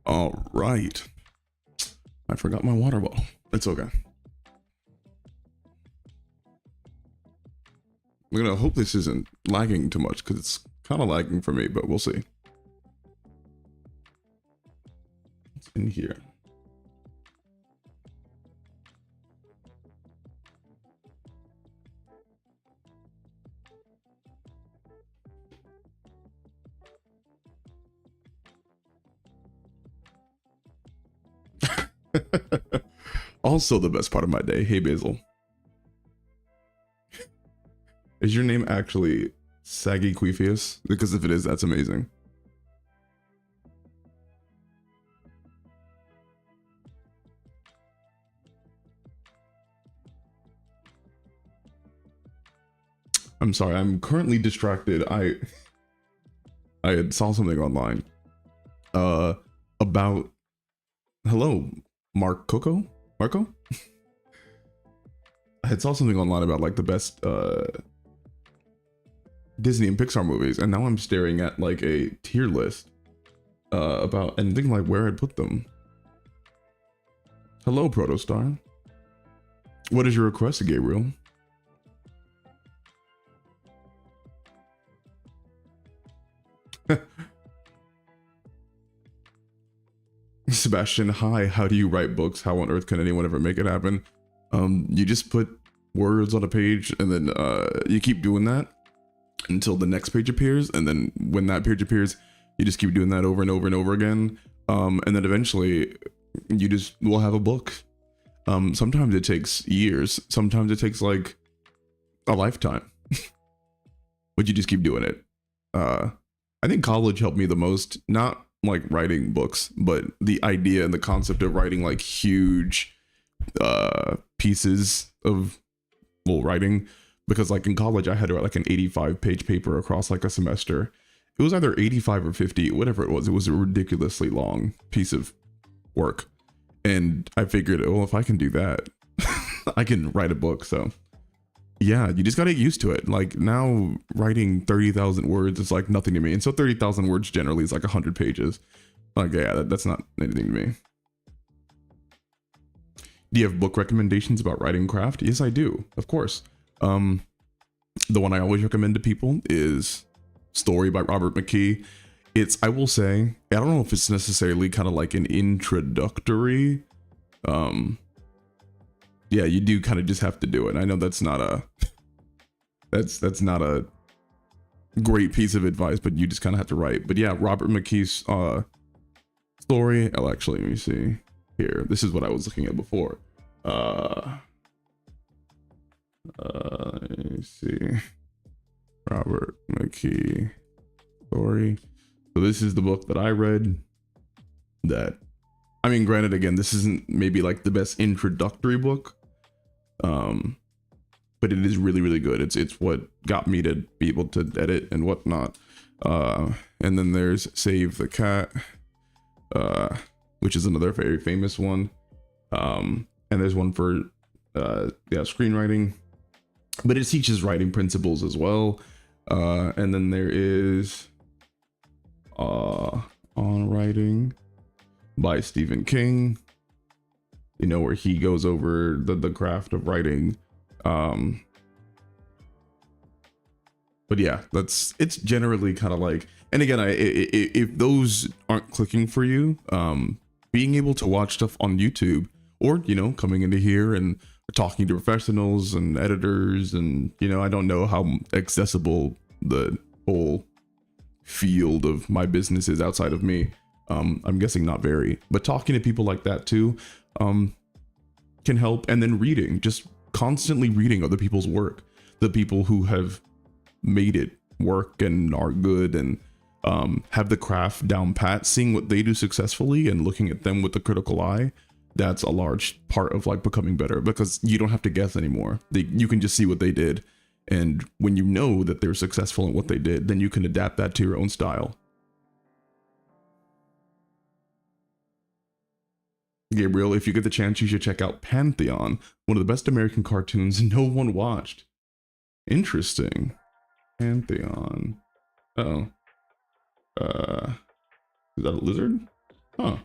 All right. I forgot my water bottle. It's okay. I'm gonna hope this isn't lagging too much because it's kind of lagging for me, but we'll see. What's in here? Also the best part of my day. Hey Basil. Is your name actually Saggy Queefius? Because if it is, that's amazing. I'm sorry, I'm currently distracted. I had saw something online. About hello, Marco? I had saw something online about like the best Disney and Pixar movies, and now I'm staring at like a tier list about and thinking like where I'd put them. Hello, Protostar. What is your request, Gabriel? Sebastian, hi, how do you write books? How on earth can anyone ever make it happen? You just put words on a page and then you keep doing that until the next page appears, and then when that page appears, you just keep doing that over and over and over again. And then eventually you just will have a book. Sometimes it takes years, sometimes it takes like a lifetime. But you just keep doing it. I think college helped me the most, not like writing books, but the idea and the concept of writing like huge pieces of writing, because like in college I had to write like an 85-page paper across like a semester. It was either 85 or 50, whatever it was a ridiculously long piece of work, and I figured, well, if I can do that I can write a book. So yeah, you just gotta get used to it. Like now writing 30,000 words is like nothing to me. And so 30,000 words generally is like 100 pages. Like, yeah, that's not anything to me. Do you have book recommendations about writing craft? Yes, I do. Of course. The one I always recommend to people is Story by Robert McKee. It's, I will say, I don't know if it's necessarily kind of like an introductory, yeah, you do kind of just have to do it. I know that's not a that's not a great piece of advice, but you just kind of have to write. But yeah, Robert McKee's Story. I'll actually, let me see here. This is what I was looking at before. Let me see. Robert McKee Story. So this is the book that I read. That, I mean, granted, again, this isn't maybe like the best introductory book, but it is really, really good. It's what got me to be able to edit and whatnot. And then there's Save the Cat, which is another very famous one. And there's one for yeah, screenwriting, but it teaches writing principles as well. And then there is On Writing by Stephen King, you know, where he goes over the craft of writing. But yeah, it's generally kind of like, and again, if those aren't clicking for you, being able to watch stuff on YouTube, or, you know, coming into here and talking to professionals and editors, and, you know, I don't know how accessible the whole field of my business is outside of me. I'm guessing not very, but talking to people like that too can help. And then reading, just constantly reading other people's work, the people who have made it work and are good and have the craft down pat, seeing what they do successfully and looking at them with a critical eye. That's a large part of like becoming better, because you don't have to guess anymore. You can just see what they did, and when you know that they're successful in what they did, then you can adapt that to your own style. Gabriel, if you get the chance, you should check out Pantheon, one of the best American cartoons no one watched. Interesting. Pantheon. Oh. Is that a lizard? Huh.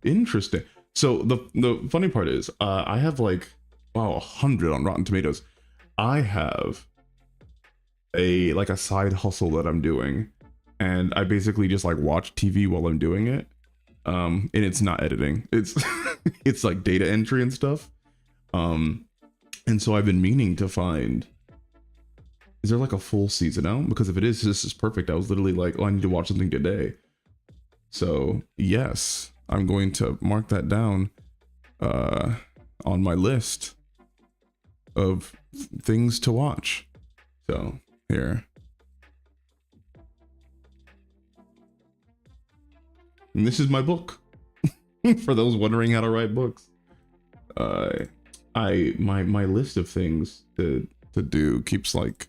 Interesting. So the funny part is, I have like, wow, 100 on Rotten Tomatoes. I have a side hustle that I'm doing, and I basically just like watch TV while I'm doing it. And it's not editing. It's it's like data entry and stuff. And so I've been meaning to find, is there like a full season out? Because if it is, this is perfect. I was literally like, oh, I need to watch something today. So yes, I'm going to mark that down on my list of things to watch. So here. And this is my book. For those wondering how to write books. My list of things to do keeps like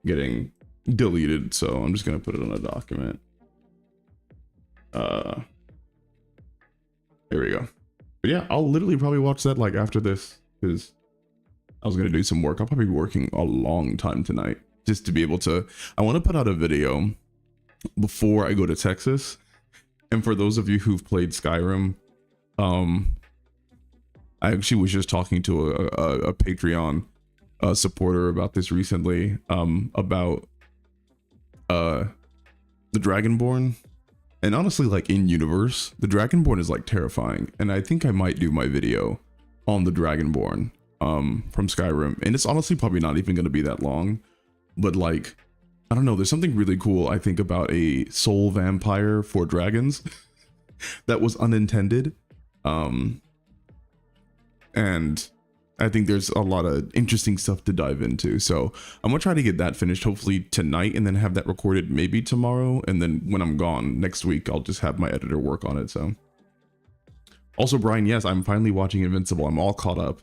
getting deleted, so I'm just gonna put it on a document. Here we go. But yeah, I'll literally probably watch that like after this, because I was gonna do some work. I'll probably be working a long time tonight just to be able to. I want to put out a video before I go to Texas. And for those of you who've played Skyrim, I actually was just talking to a Patreon supporter about this recently, about the Dragonborn. And honestly, like in universe, the Dragonborn is like terrifying. And I think I might do my video on the Dragonborn from Skyrim. And it's honestly probably not even going to be that long. But like, I don't know, there's something really cool, I think, about a soul vampire for dragons that was unintended. And I think there's a lot of interesting stuff to dive into. So I'm gonna try to get that finished hopefully tonight, and then have that recorded maybe tomorrow. And then when I'm gone next week, I'll just have my editor work on it. So also, Brian, yes, I'm finally watching Invincible. I'm all caught up.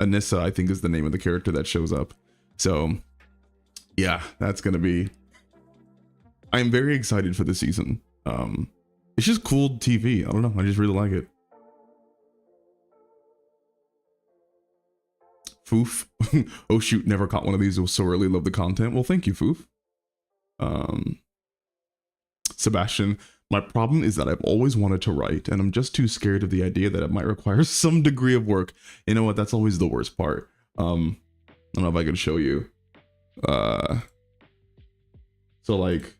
Anissa, I think, is the name of the character that shows up. So yeah, that's gonna be, I'm very excited for the season. It's just cool TV. I don't know, I just really like it. Foof. Oh shoot, never caught one of these. It was so early, love the content. Well, thank you, Foof. Sebastian, my problem is that I've always wanted to write, and I'm just too scared of the idea that it might require some degree of work. You know what, that's always the worst part. I don't know if I could show you. So like,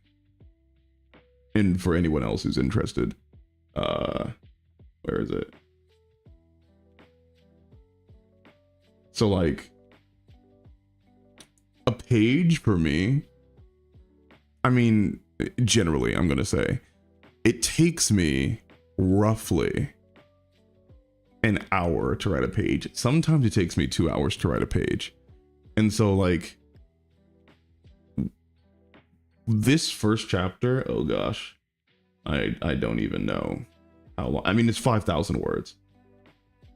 and for anyone else who's interested, where is it? So like, a page for me, I mean, generally, I'm gonna say, it takes me roughly an hour to write a page. Sometimes it takes me 2 hours to write a page. And so like, this first chapter, oh gosh, I don't even know how long. I mean, it's 5,000 words.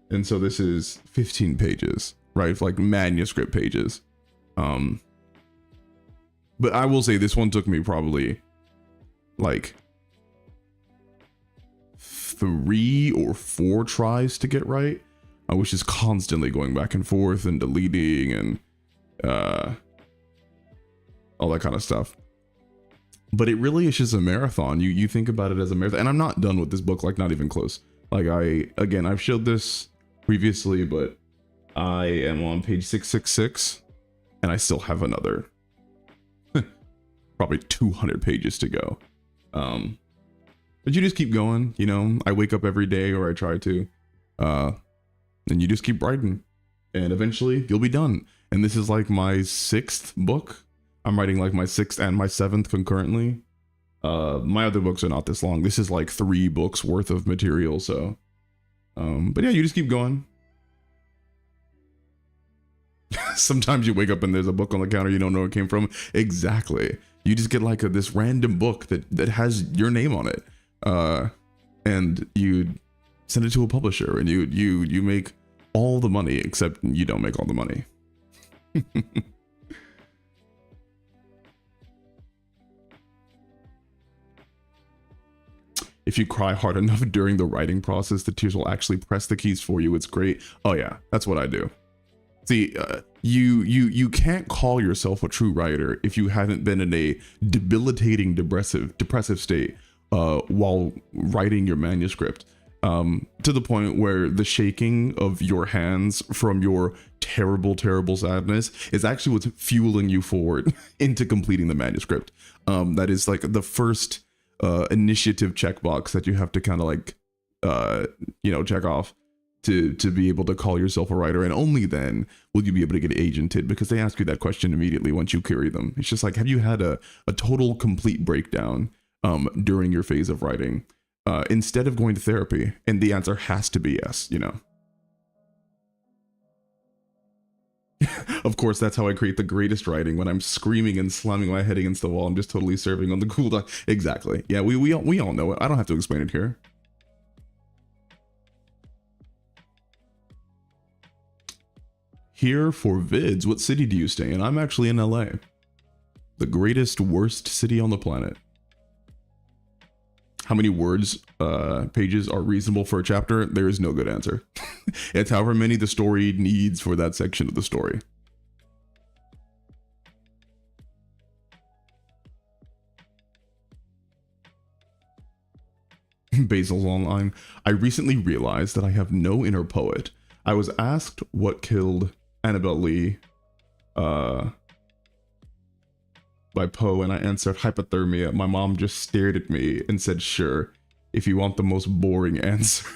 And so this is 15 pages, right? Like manuscript pages. But I will say this one took me probably like 3 or 4 tries to get right. I was just constantly going back and forth and deleting and all that kind of stuff. But it really is just a marathon. You think about it as a marathon, and I'm not done with this book, like not even close. Like I've showed this previously, but I am on page 666 and I still have another probably 200 pages to go. But you just keep going, you know. I wake up every day, or I try to, and you just keep writing, and eventually you'll be done. And this is like my 6th book. I'm writing like my 6th and my 7th concurrently. My other books are not this long. This is like 3 books worth of material. So, but yeah, you just keep going. Sometimes you wake up and there's a book on the counter you don't know where it came from. Exactly. You just get like this random book that has your name on it, and you send it to a publisher, and you make all the money, except you don't make all the money. If you cry hard enough during the writing process, the tears will actually press the keys for you. It's great. Oh yeah, that's what I do. See, you can't call yourself a true writer if you haven't been in a debilitating depressive state while writing your manuscript, to the point where the shaking of your hands from your terrible sadness is actually what's fueling you forward into completing the manuscript. That is like the first initiative checkbox that you have to kind of like check off to be able to call yourself a writer. And only then will you be able to get agented, because they ask you that question immediately once you query them. It's just like, have you had a total complete breakdown during your phase of writing, instead of going to therapy? And the answer has to be yes, Of course, that's how I create the greatest writing, when I'm screaming and slamming my head against the wall. I'm just totally serving on the cool down. Exactly. Yeah, we all know it. I don't have to explain it here. Here for vids, what city do you stay in? I'm actually in LA. The greatest, worst city on the planet. How many words, pages are reasonable for a chapter? There is no good answer. It's however many the story needs for that section of the story. Basil's online. I recently realized that I have no inner poet. I was asked what killed Annabelle Lee by Poe, and I answered hypothermia. My mom just stared at me and said, sure, if you want the most boring answer.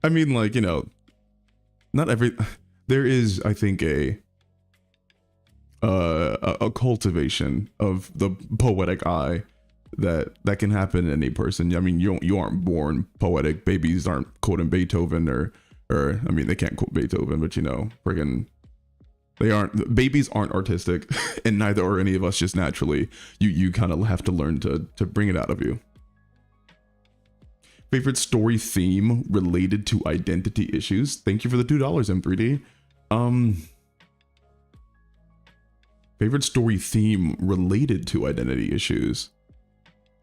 I mean, like, not every, there is, I think, a cultivation of the poetic eye that can happen in any person. I mean, you aren't born poetic. Babies aren't quoting Beethoven or I mean, they can't quote Beethoven, but friggin' babies aren't artistic, and neither are any of us just naturally. You kind of have to learn to bring it out of you. Favorite story theme related to identity issues? Thank you for the $2, M3D. Favorite story theme related to identity issues?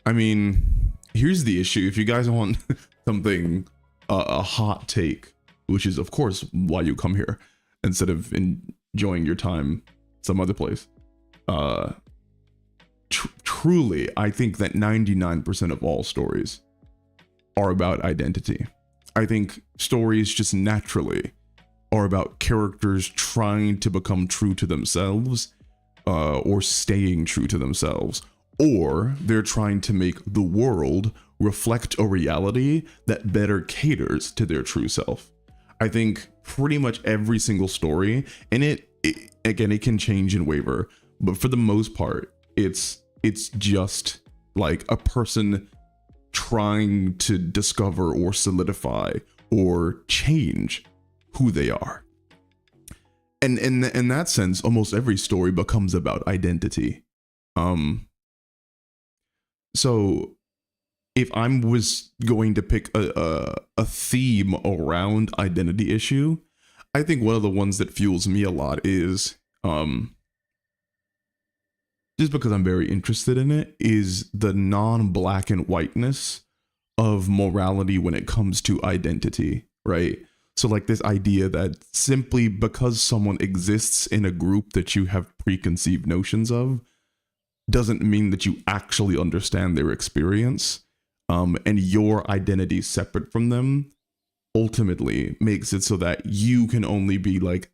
I mean, here's the issue. If you guys want something, a hot take, which is of course why you come here instead of enjoying your time some other place. Truly, I think that 99% of all stories are about identity. I think stories just naturally are about characters trying to become true to themselves, or staying true to themselves, or they're trying to make the world reflect a reality that better caters to their true self. I think pretty much every single story, and it again, it can change and waver, but for the most part, it's just like a person trying to discover or solidify or change who they are. And in that sense, almost every story becomes about identity. So if I was going to pick a theme around identity issue, I think one of the ones that fuels me a lot is, just because I'm very interested in it, is the non-black and whiteness of morality when it comes to identity, right? So like this idea that simply because someone exists in a group that you have preconceived notions of doesn't mean that you actually understand their experience, and your identity separate from them ultimately makes it so that you can only be like,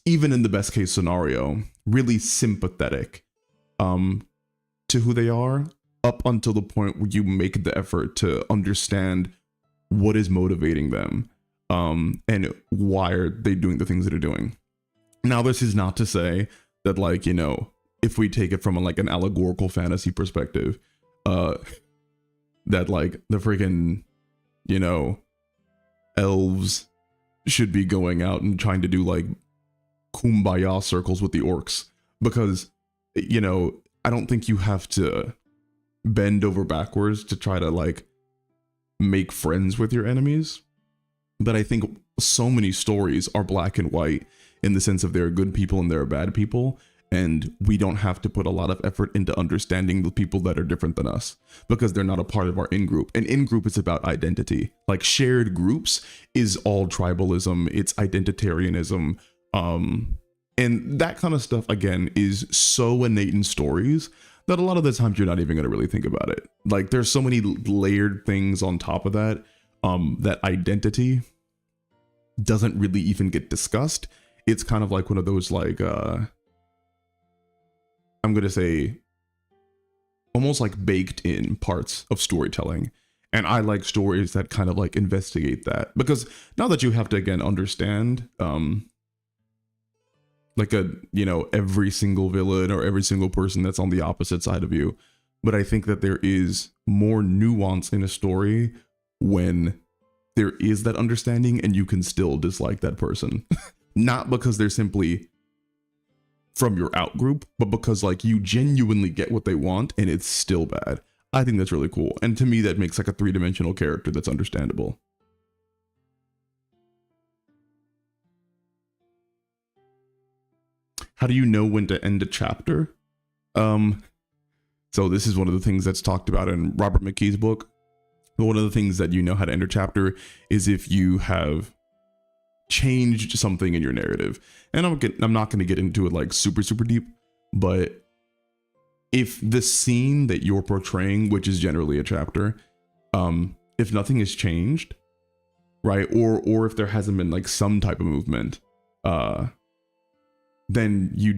even in the best case scenario, really sympathetic to who they are, up until the point where you make the effort to understand what is motivating them, and why are they doing the things that they're doing. Now, this is not to say that, like, if we take it from like an allegorical fantasy perspective, that like the freaking, elves should be going out and trying to do like kumbaya circles with the orcs, because, I don't think you have to bend over backwards to try to like make friends with your enemies. But I think so many stories are black and white in the sense of there are good people and there are bad people. And we don't have to put a lot of effort into understanding the people that are different than us because they're not a part of our in-group. And in-group is about identity. Like shared groups is all tribalism. It's identitarianism. And that kind of stuff, again, is so innate in stories that a lot of the times you're not even going to really think about it. Like there's so many layered things on top of that, that identity doesn't really even get discussed. It's kind of like one of those like, I'm going to say almost like baked in parts of storytelling. And I like stories that kind of like investigate that, because now that you have to again understand, like every single villain or every single person that's on the opposite side of you. But I think that there is more nuance in a story when there is that understanding and you can still dislike that person. Not because they're simply from your out group, but because like you genuinely get what they want and it's still bad. I think that's really cool. And to me, that makes like a 3-dimensional character that's understandable. How do you know when to end a chapter? So this is one of the things that's talked about in Robert McKee's book. One of the things that you know how to end a chapter is if you have changed something in your narrative. And I'm not going to get into it like super deep, but if the scene that you're portraying, which is generally a chapter, if nothing has changed, right, or if there hasn't been like some type of movement, then you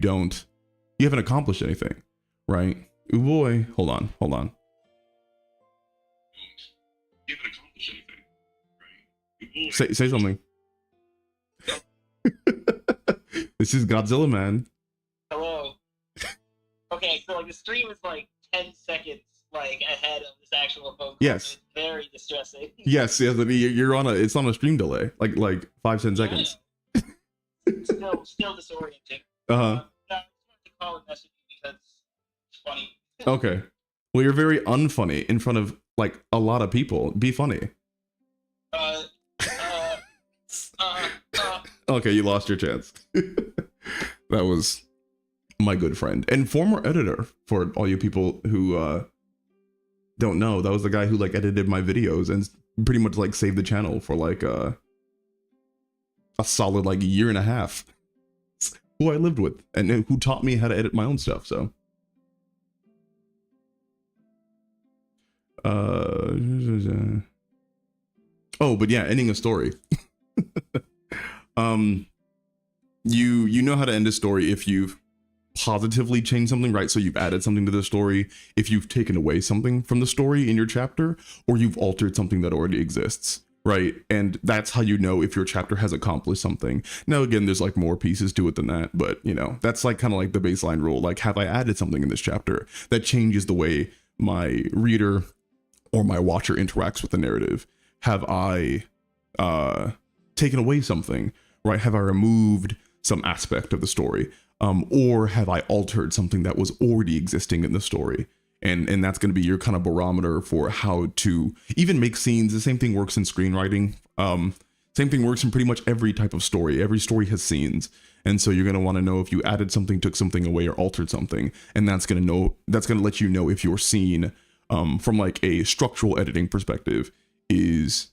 haven't accomplished anything, right? Ooh boy, hold on. You haven't accomplished anything, right? Say something. This is Godzilla Man. Hello. Okay, so like the stream is like 10 seconds like ahead of this actual phone call. Yes. It's very distressing. Yes. You're on it's on a stream delay, like 5-10 seconds. Still disorienting. Uh-huh. I just wanted to call and message you because it's funny. Okay. Well, you're very unfunny in front of like a lot of people. Be funny. Okay, you lost your chance. That was my good friend and former editor, for all you people who don't know. That was the guy who like edited my videos and pretty much like saved the channel for like a solid like year and a half. Who I lived with and who taught me how to edit my own stuff. So oh, but yeah, ending a story. You know how to end a story if you've positively changed something, right? So you've added something to the story, if you've taken away something from the story in your chapter, or you've altered something that already exists, right? And that's how you know if your chapter has accomplished something. Now, again, there's like more pieces to it than that, but that's like kind of like the baseline rule. Like, have I added something in this chapter that changes the way my reader or my watcher interacts with the narrative? Have I taken away something, right? Have I removed some aspect of the story? Or have I altered something that was already existing in the story? And that's going to be your kind of barometer for how to even make scenes. The same thing works in screenwriting. Same thing works in pretty much every type of story. Every story has scenes. And so you're going to want to know if you added something, took something away, or altered something. And that's going to let you know if your scene, from like a structural editing perspective, is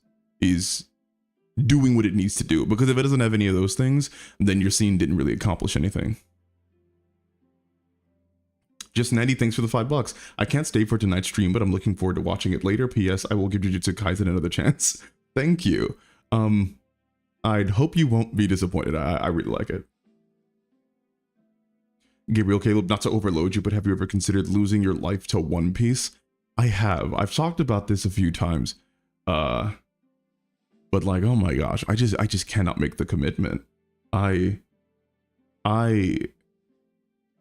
doing what it needs to do. Because if it doesn't have any of those things, then your scene didn't really accomplish anything. Just Natty, thanks for the $5. I can't stay for tonight's stream, but I'm looking forward to watching it later. P.S. I will give Jujutsu Kaisen another chance. Thank you. I'd hope you won't be disappointed. I really like it. Gabriel Caleb, not to overload you, but have you ever considered losing your life to One Piece? I have. I've talked about this a few times. But like, oh my gosh, I just cannot make the commitment.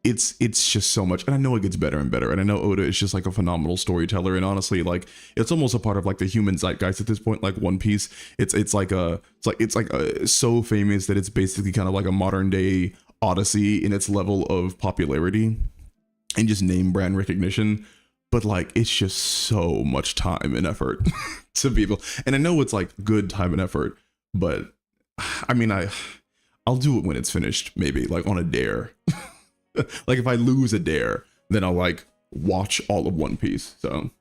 It's just so much, and I know it gets better and better, and I know Oda is just like a phenomenal storyteller, and honestly, like it's almost a part of like the human zeitgeist at this point. Like One Piece, it's so famous that it's basically kind of like a modern day Odyssey in its level of popularity and just name brand recognition. But like it's just so much time and effort to people, and I know it's like good time and effort, but I mean I'll do it when it's finished, maybe like on a dare. Like if I lose a dare, then I'll like watch all of One Piece. So,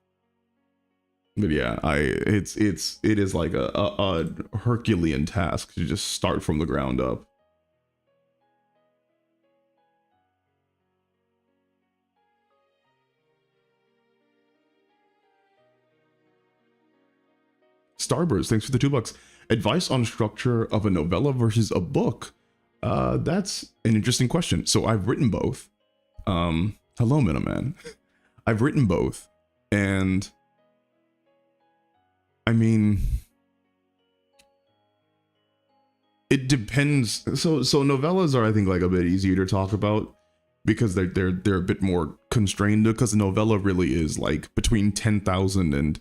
but yeah, it is like a Herculean task to just start from the ground up. Starburst, thanks for the $2. Advice on structure of a novella versus a book. That's an interesting question. So I've written both. Hello, Miniman. I've written both, and I mean, it depends. So novellas are, I think, like a bit easier to talk about because they're a bit more constrained, because a novella really is like between 10,000 and,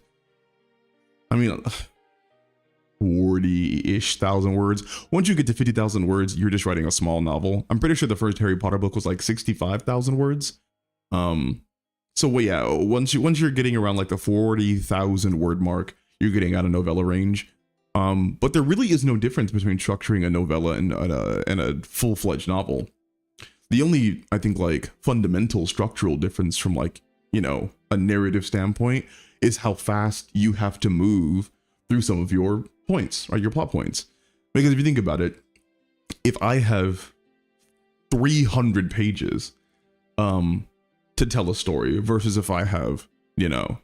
I mean, 40-ish thousand words. Once you get to 50,000 words, you're just writing a small novel. I'm pretty sure the first Harry Potter book was like 65,000 words. So well, yeah, once you're getting around like the 40,000 word mark, you're getting out of novella range. But there really is no difference between structuring a novella and a full-fledged novel. The only, I think, like fundamental structural difference from, like, you know, a narrative standpoint is how fast you have to move through some of your points, right? Your plot points. Because if you think about it, if I have 300 pages to tell a story versus if I have, you know,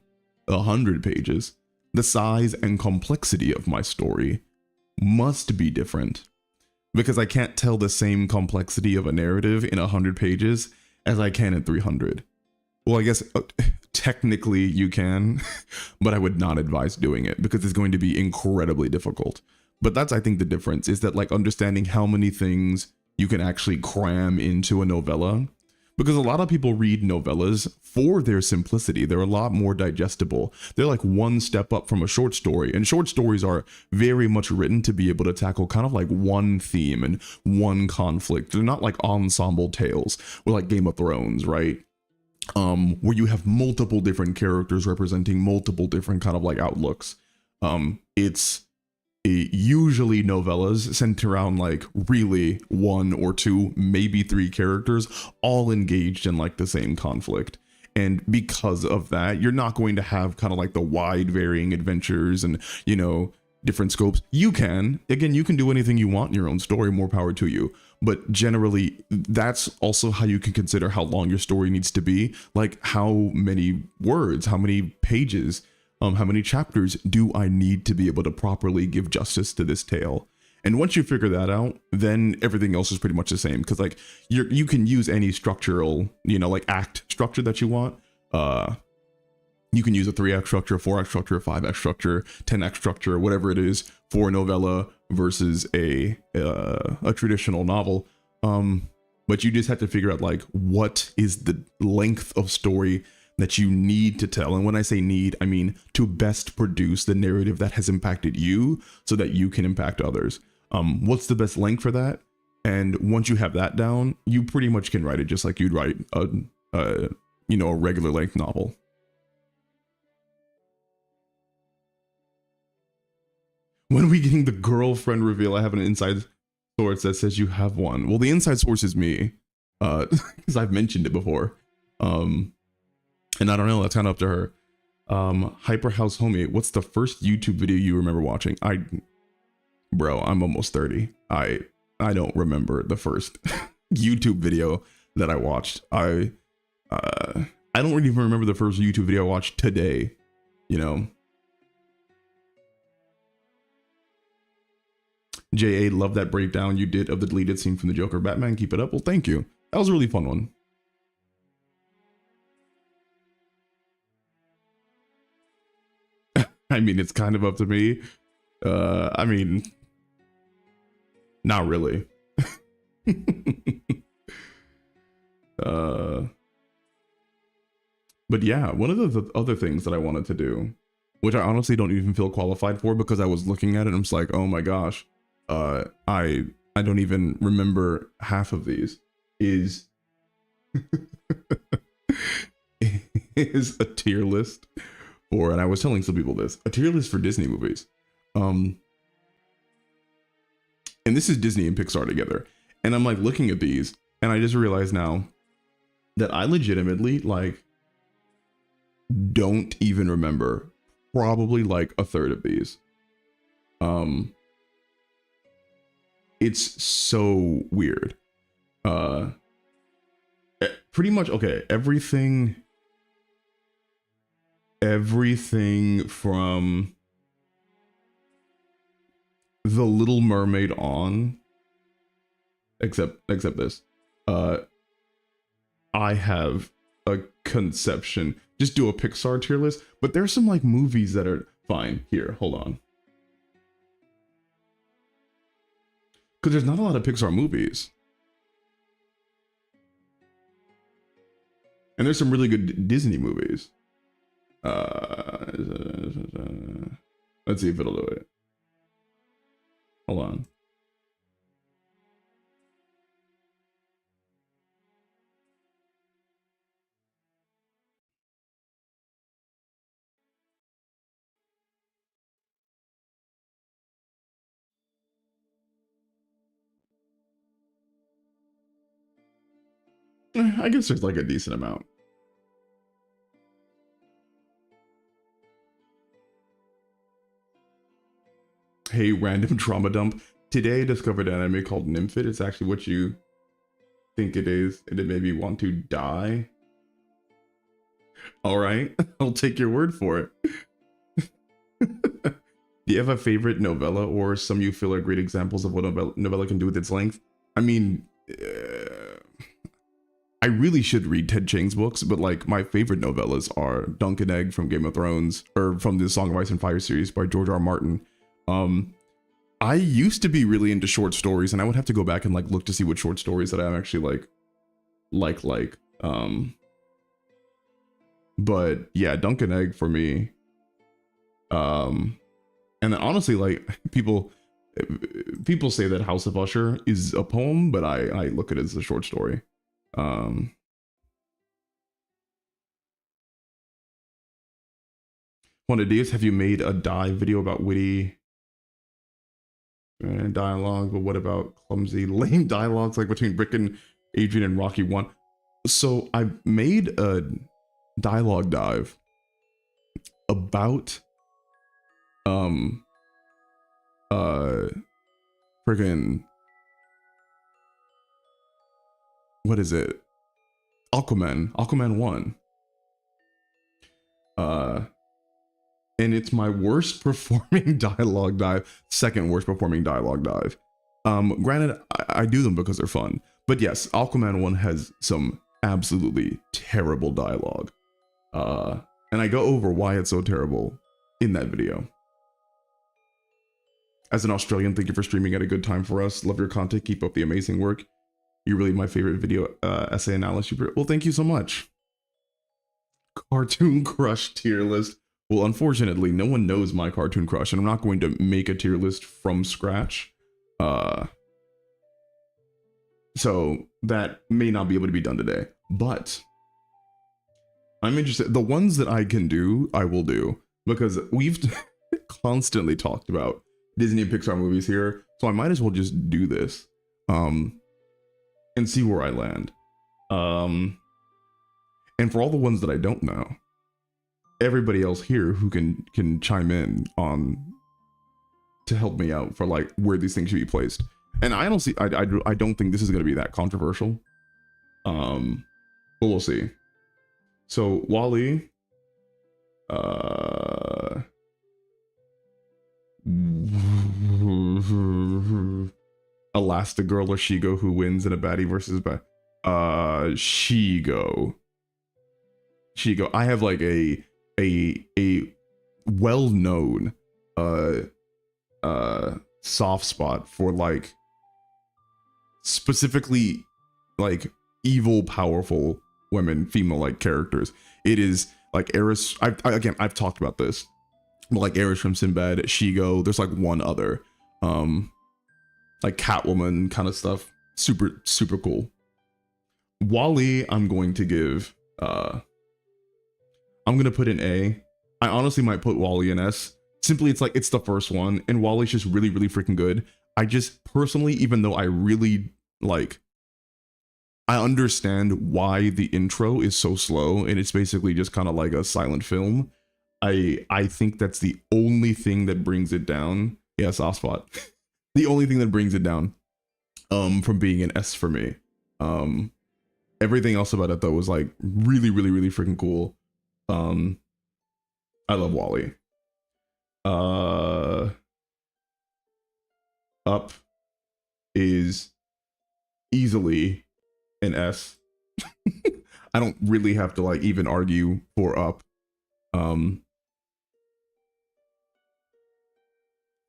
100 pages, the size and complexity of my story must be different, because I can't tell the same complexity of a narrative in 100 pages as I can in 300. Well, I guess technically you can, but I would not advise doing it because it's going to be incredibly difficult. But that's, I think, the difference, is that, like, understanding how many things you can actually cram into a novella. Because a lot of people read novellas for their simplicity. They're a lot more digestible. They're like one step up from a short story. And short stories are very much written to be able to tackle kind of like one theme and one conflict. They're not like ensemble tales, or like Game of Thrones, right? Where you have multiple different characters representing multiple different kind of like outlooks. Usually novellas center around like really one or two, maybe three characters all engaged in like the same conflict. And because of that, you're not going to have kind of like the wide varying adventures and, you know, different scopes. You can do anything you want in your own story, more power to you. But generally, that's also how you can consider how long your story needs to be. Like, how many words, how many pages, how many chapters do I need to be able to properly give justice to this tale? And once you figure that out, then everything else is pretty much the same. Because like you can use any structural, you know, like act structure that you want. You can use a 3-act structure, a 4-act structure, a 5-act structure, 10-act structure, whatever it is for a novella versus a traditional novel. But you just have to figure out like what is the length of story that you need to tell. And when I say need, I mean to best produce the narrative that has impacted you so that you can impact others. What's the best length for that? And once you have that down, you pretty much can write it just like you'd write a regular length novel. When are we getting the girlfriend reveal? I have an inside source that says you have one. Well, the inside source is me, because I've mentioned it before. And I don't know, that's kind of up to her. Hyperhouse Homie, what's the first YouTube video you remember watching? Bro, I'm almost 30. I don't remember the first YouTube video that I watched. I don't even remember the first YouTube video I watched today, you know. JA, love that breakdown you did of the deleted scene from the Joker Batman. Keep it up. Well, thank you. That was a really fun one. I mean, it's kind of up to me. I mean, not really. But yeah, one of the other things that I wanted to do, which I honestly don't even feel qualified for because I was looking at it and I'm just like, oh my gosh, I don't even remember half of these, is is a tier list for, and I was telling some people this, a tier list for Disney movies. And this is Disney and Pixar together. And I'm like looking at these and I just realized now that I legitimately like don't even remember probably like a third of these. It's so weird. Pretty much, okay, everything from The Little Mermaid on, except this. I have a conception. Just do a Pixar tier list, but there's some like movies that are fine. Here, hold on. Because there's not a lot of Pixar movies. And there's some really good Disney movies. Let's see if it'll do it. Hold on. I guess there's like a decent amount. Hey, random trauma dump. Today I discovered an anime called Nymphet. It's actually what you think it is, and it made me want to die. All right, I'll take your word for it. Do you have a favorite novella or some you feel are great examples of what a novella can do with its length? I mean, I really should read Ted Chiang's books, but like my favorite novellas are Dunk and Egg from Game of Thrones, or from the Song of Ice and Fire series by George R. R. Martin. I used to be really into short stories, and I would have to go back and like look to see what short stories that I'm actually like. But yeah, Dunk and Egg for me. And then honestly, like people say that House of Usher is a poem, but I look at it as a short story. One of these, have you made a dive video about witty dialogue, but what about clumsy, lame dialogues like between Brick and Adrian and Rocky 1? So I made a dialogue dive about friggin' what is it? Aquaman 1. And it's my worst performing dialogue dive, second worst performing dialogue dive. Granted, I do them because they're fun, but yes, Aquaman 1 has some absolutely terrible dialogue. And I go over why it's so terrible in that video. As an Australian, thank you for streaming at a good time for us. Love your content. Keep up the amazing work. You're really my favorite video essay analyst. Well, thank you so much. Cartoon Crush tier list. Well, unfortunately, no one knows my Cartoon Crush, and I'm not going to make a tier list from scratch. So that may not be able to be done today, but I'm interested. The ones that I can do, I will do, because we've constantly talked about Disney and Pixar movies here, so I might as well just do this and see where I land. And for all the ones that I don't know, everybody else here who can chime in on to help me out for like where these things should be placed. And I don't think this is going to be that controversial, but we'll see. So Wally, Elastigirl or Shigo, who wins in a baddie versus Shigo. I have like a well-known soft spot for like specifically like evil, powerful women, female like characters. It is like Eris. I've talked about this, but like Eris from Sinbad, Shigo. There's like one other, like Catwoman kind of stuff. Super cool. Wally, I'm going to give. I'm gonna put an A. I honestly might put Wally in S. Simply, it's like it's the first one, and Wally's just really freaking good. I just personally, even though I really like, I understand why the intro is so slow, and it's basically just kind of like a silent film. I think that's the only thing that brings it down. Yeah, soft spot. The only thing that brings it down, from being an S for me. Everything else about it though was like really freaking cool. I love Wally. Up is easily an S. I don't really have to like even argue for Up.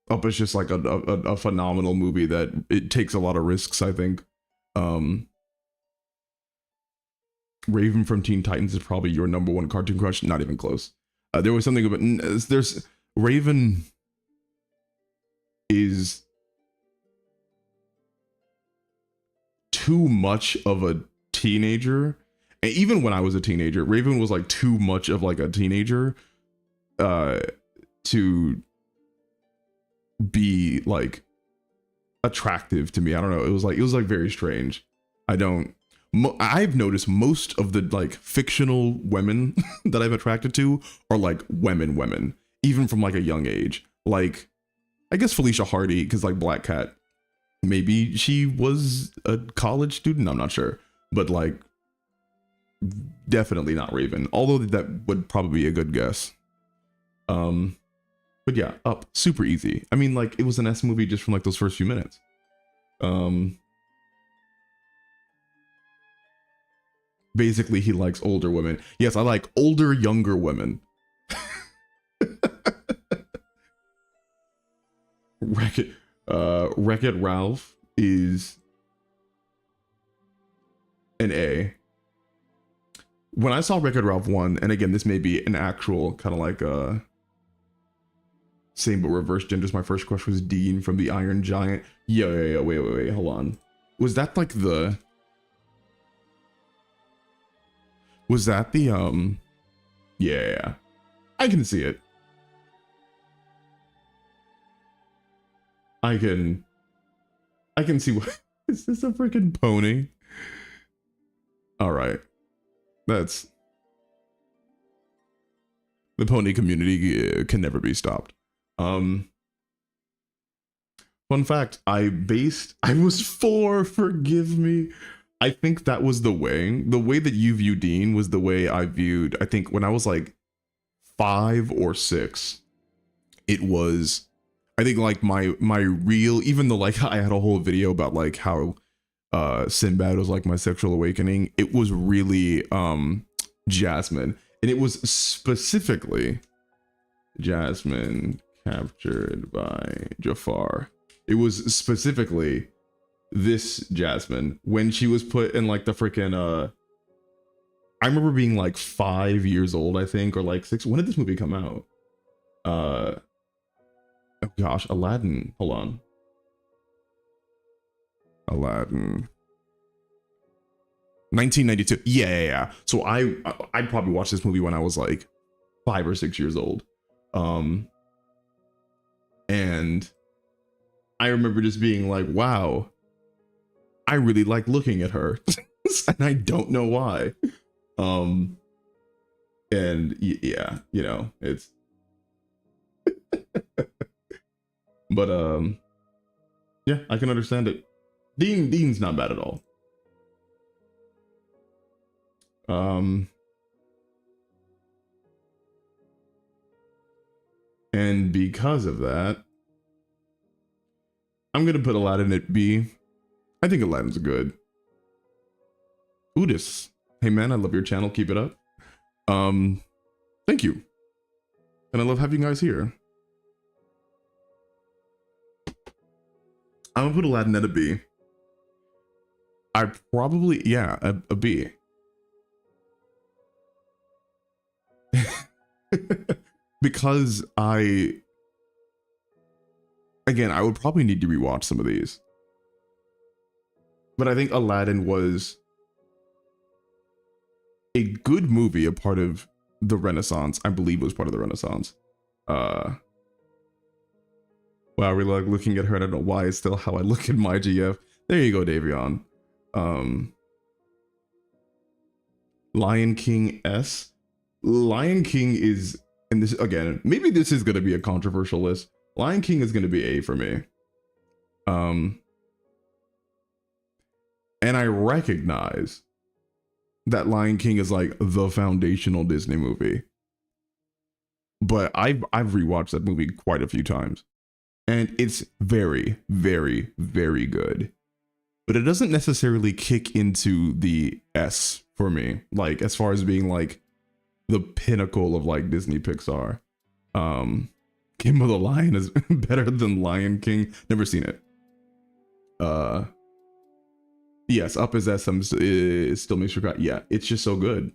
Up is just like a phenomenal movie that it takes a lot of risks, I think. Raven from Teen Titans is probably your number one cartoon crush. Not even close. There was something about there's Raven is too much of a teenager. And even when I was a teenager, Raven was like too much of like a teenager to be like attractive to me. I don't know. It was like very strange. I've noticed most of the like fictional women that I've attracted to are like women, even from like a young age. Like, I guess Felicia Hardy, because like Black Cat, maybe she was a college student. I'm not sure, but like definitely not Raven. Although that would probably be a good guess. But yeah, Up, super easy. I mean, like it was an S movie just from like those first few minutes. Basically, he likes older women. Yes, I like older, younger women. Wreck-It Ralph is an A. When I saw Wreck-It Ralph 1, and again, this may be an actual kind of like same but reverse genders. My first crush was Dean from the Iron Giant. Yeah, wait, hold on. Was that like the... Was that the, yeah, I can see it. I can see what, is this a freaking pony? All right. The pony community can never be stopped. Fun fact, I was 4, forgive me. I think that was the way that you view Dean was the way I viewed, I think when I was like 5 or 6, it was, I think like my real, even though like I had a whole video about like how Sinbad was like my sexual awakening, it was really Jasmine. And it was specifically Jasmine captured by Jafar. It was specifically this Jasmine when she was put in like the freaking I remember being like 5 years old, I think, or like 6. When did this movie come out? Oh gosh, Aladdin. Hold on. Aladdin. 1992. Yeah. So I probably watched this movie when I was like 5 or 6 years old. And I remember just being like, wow, I really like looking at her. And I don't know why. And yeah, you know, it's but yeah, I can understand it. Dean's not bad at all. And because of that, I'm gonna put Aladdin at B. I think Aladdin's good. Udis, hey man, I love your channel. Keep it up. Thank you, and I love having you guys here. I'm gonna put Aladdin at a B. I probably, yeah, a B. Because again, I would probably need to rewatch some of these. But I think Aladdin was a good movie, a part of the Renaissance. I believe it was part of the Renaissance. Wow, I really like looking at her. I don't know why. It's still how I look at my GF. There you go, Davion. Lion King S. Lion King is, and this again, maybe this is gonna be a controversial list. Lion King is gonna be A for me. And I recognize that Lion King is like the foundational Disney movie. But I've rewatched that movie quite a few times. and it's very, very, very good. But it doesn't necessarily kick into the S for me, like as far as being like the pinnacle of like Disney Pixar. Game of the Lion is better than Lion King. Never seen it. Yes, Up is S. It still makes you cry. Yeah, it's just so good.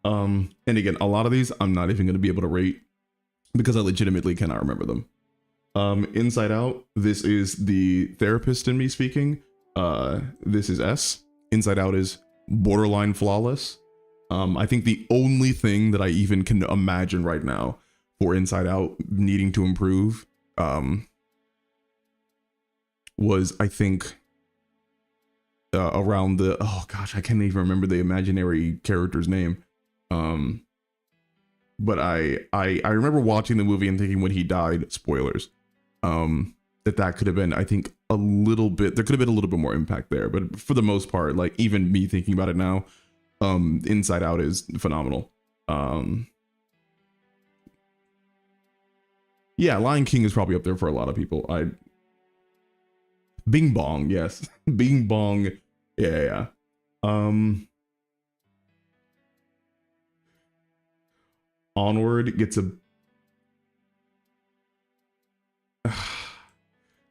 And again, a lot of these I'm not even going to be able to rate because I legitimately cannot remember them. Inside Out, this is the therapist in me speaking. This is S. Inside Out is borderline flawless. I think the only thing that I even can imagine right now for Inside Out needing to improve was, I think, around the, oh gosh, I can't even remember the imaginary character's name. But I remember watching the movie and thinking when he died, spoilers, that could have been, I think, a little bit, there could have been a little bit more impact there. But for the most part, like even me thinking about it now, Inside Out is phenomenal. Yeah, Lion King is probably up there for a lot of people. Bing Bong, yes. Bing Bong. Yeah. Onward gets a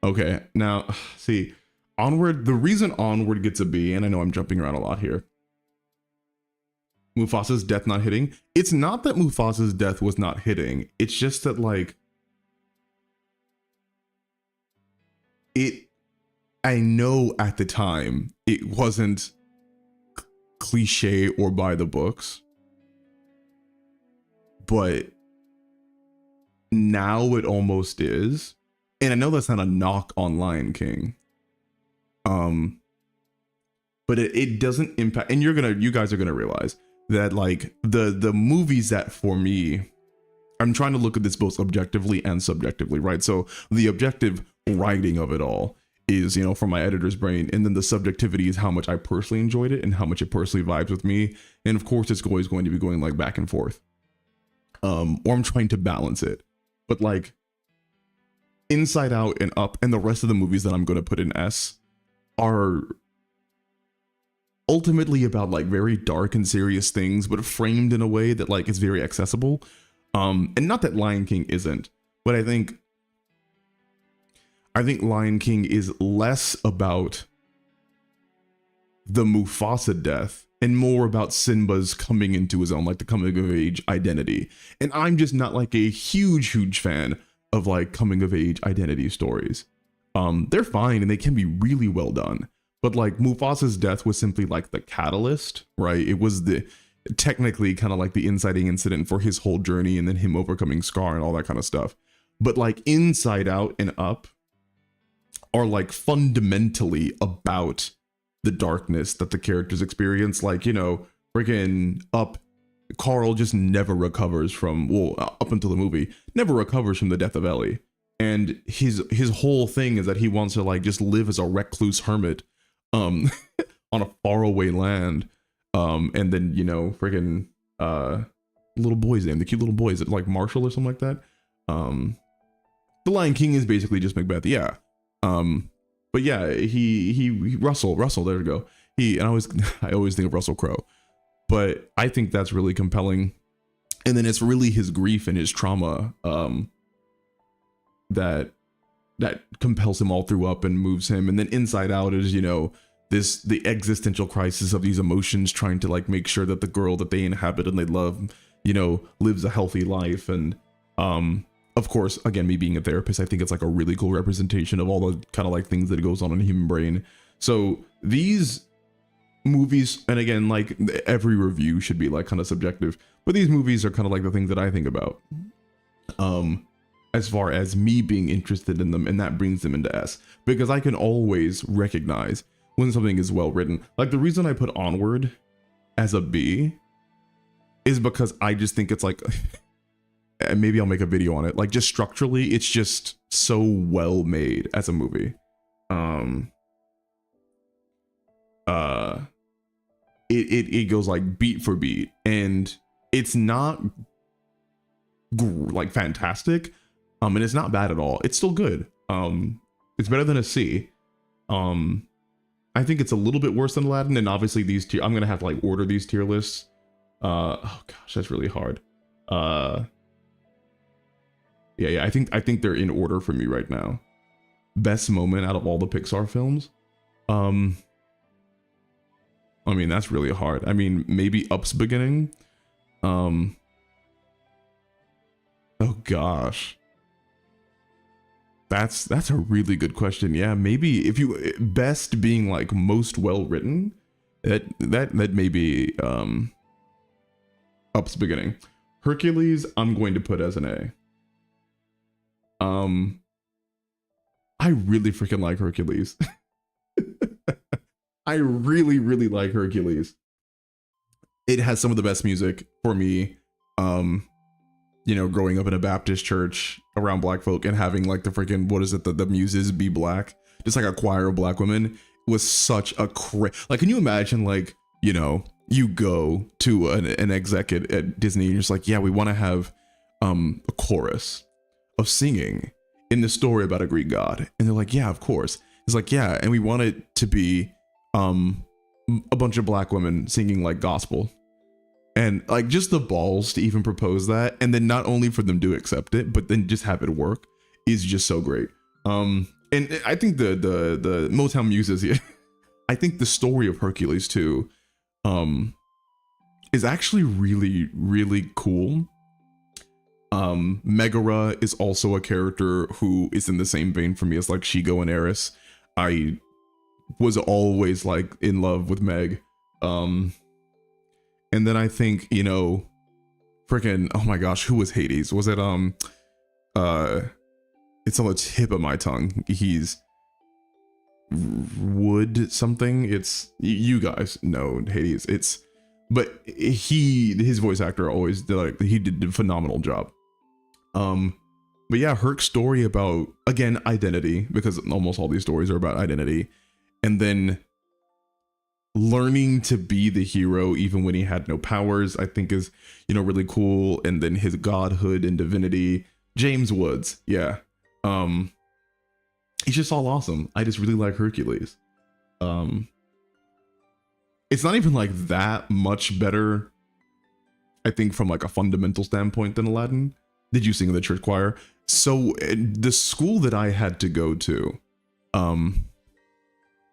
okay, now see, Onward, the reason Onward gets a B, and I know I'm jumping around a lot here, Mufasa's death not hitting, it's not that Mufasa's death was not hitting, it's just that like I know at the time it wasn't cliche or by the books, but now it almost is. And I know that's not a knock on Lion King. But it doesn't impact, and you guys are gonna realize that like the movies that for me, I'm trying to look at this both objectively and subjectively, right? So the objective writing of it all is, you know, from my editor's brain, and then the subjectivity is how much I personally enjoyed it and how much it personally vibes with me. And of course it's always going to be going like back and forth. Or I'm trying to balance it. But like Inside Out and Up and the rest of the movies that I'm going to put in S are ultimately about like very dark and serious things, but framed in a way that like is very accessible. And not that Lion King isn't, but I think Lion King is less about the Mufasa death and more about Simba's coming into his own, like the coming of age identity. And I'm just not like a huge fan of like coming of age identity stories. They're fine and they can be really well done. But like Mufasa's death was simply like the catalyst, right? It was the technically kind of like the inciting incident for his whole journey and then him overcoming Scar and all that kind of stuff. But like Inside Out and Up are like fundamentally about the darkness that the characters experience. Like, you know, freaking Up, Carl just never recovers from, well, up until the movie, never recovers from the death of Ellie. And his whole thing is that he wants to like just live as a recluse hermit on a faraway land. And then, you know, freaking little boy's name, the cute little boy, is it like Marshall or something like that? The Lion King is basically just Macbeth, yeah. But yeah, he Russell, there we go. And I always think of Russell Crowe, but I think that's really compelling. And then it's really his grief and his trauma that compels him all through Up and moves him. And then Inside Out is, you know, the existential crisis of these emotions, trying to like make sure that the girl that they inhabit and they love, you know, lives a healthy life. And of course, again, me being a therapist, I think it's like a really cool representation of all the kind of like things that goes on in the human brain. So these movies, and again, like every review should be like kind of subjective, but these movies are kind of like the things that I think about as far as me being interested in them, and that brings them into S, because I can always recognize when something is well written. Like the reason I put Onward as a B is because I just think it's like and maybe I'll make a video on it, like just structurally it's just so well made as a movie. It goes like beat for beat, and it's not like fantastic, and it's not bad at all. It's still good. It's better than a C. I think it's a little bit worse than Aladdin, and obviously these tier, I'm gonna have to like order these tier lists. Oh gosh, that's really hard. Yeah, I think they're in order for me right now. Best moment out of all the Pixar films. I mean, that's really hard. I mean, maybe Up's beginning. Oh gosh. That's a really good question. Yeah, maybe if you best being like most well written, that may be Up's beginning. Hercules, I'm going to put as an A. I really freaking like Hercules. I really, really like Hercules. It has some of the best music for me. You know, growing up in a Baptist church around black folk and having like the freaking, what is it, the muses be black, just like a choir of black women, was such a like, can you imagine, like, you know, you go to an exec at Disney and you're just like, yeah, we want to have a chorus of singing in the story about a Greek god, and they're like, yeah, of course. It's like, yeah, and we want it to be a bunch of black women singing like gospel. And like just the balls to even propose that, and then not only for them to accept it, but then just have it work is just so great. And I think the Motown Muses, yeah, I think the story of Hercules too, is actually really, really cool. Megara is also a character who is in the same vein for me as like Shigo and Eris. I was always like in love with Meg. And then I think, you know, freaking, oh my gosh, who was Hades? Was it, it's on the tip of my tongue. He's Wood something. It's, you guys know Hades. It's, but his voice actor always did, like, he did a phenomenal job. But yeah, Herc's story about, again, identity, because almost all these stories are about identity. And then learning to be the hero even when he had no powers, I think is, you know, really cool. And then his godhood and divinity. James Woods, yeah. He's just all awesome. I just really like Hercules. It's not even like that much better, I think, from like a fundamental standpoint than Aladdin. Did you sing in the church choir? So the school that I had to go to, or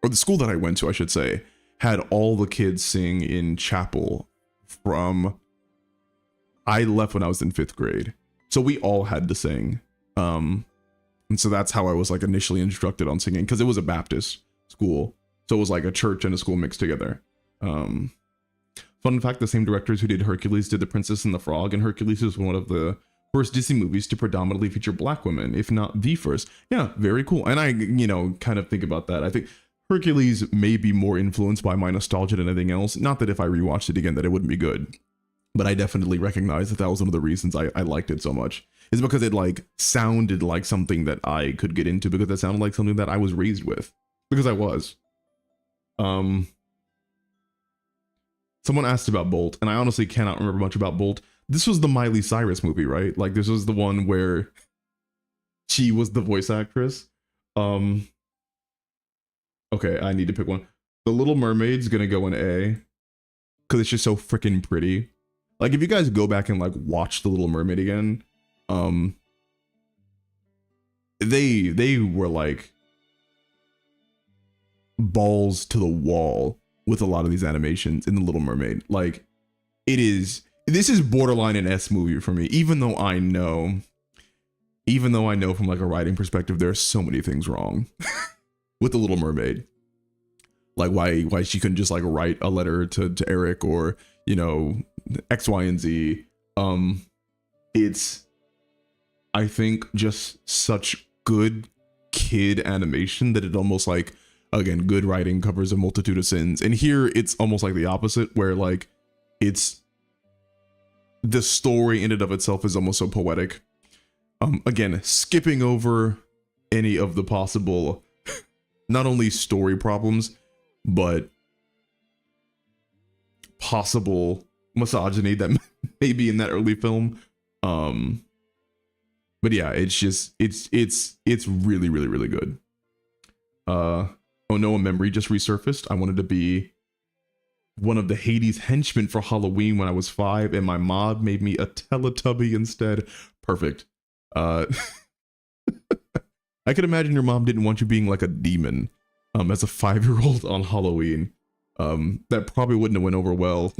the school that I went to, I should say, had all the kids sing in chapel from, I left when I was in 5th grade. So we all had to sing. And so that's how I was like initially instructed on singing, because it was a Baptist school. So it was like a church and a school mixed together. Fun fact, the same directors who did Hercules did The Princess and the Frog, and Hercules was one of the first Disney movies to predominantly feature black women, if not the first. Yeah, very cool. And I, you know, kind of think about that. I think Hercules may be more influenced by my nostalgia than anything else. Not that if I rewatched it again that it wouldn't be good, but I definitely recognize that that was one of the reasons I liked it so much. Is because it like sounded like something that I could get into, because it sounded like something that I was raised with, because I was. Someone asked about Bolt, and I honestly cannot remember much about Bolt. This was the Miley Cyrus movie, right? Like this was the one where she was the voice actress. Okay, I need to pick one. The Little Mermaid's gonna go in A, because it's just so freaking pretty. Like if you guys go back and like watch The Little Mermaid again, they were like balls to the wall with a lot of these animations in The Little Mermaid. Like this is borderline an S movie for me, even though I know from like a writing perspective, there's so many things wrong with The Little Mermaid. Like why she couldn't just like write a letter to Eric, or, you know, X, Y, and Z. It's, I think, just such good kid animation that it almost like, again, good writing covers a multitude of sins. And here it's almost like the opposite, where like it's, the story in and of itself is almost so poetic. Again, skipping over any of the possible, not only story problems, but possible misogyny that may be in that early film. But yeah, it's just it's really really really good. Oh no, a memory just resurfaced. I wanted to be one of the Hades henchmen for Halloween when I was 5, and my mom made me a Teletubby instead. Perfect. I could imagine your mom didn't want you being like a demon as a 5-year-old on Halloween. That probably wouldn't have went over well.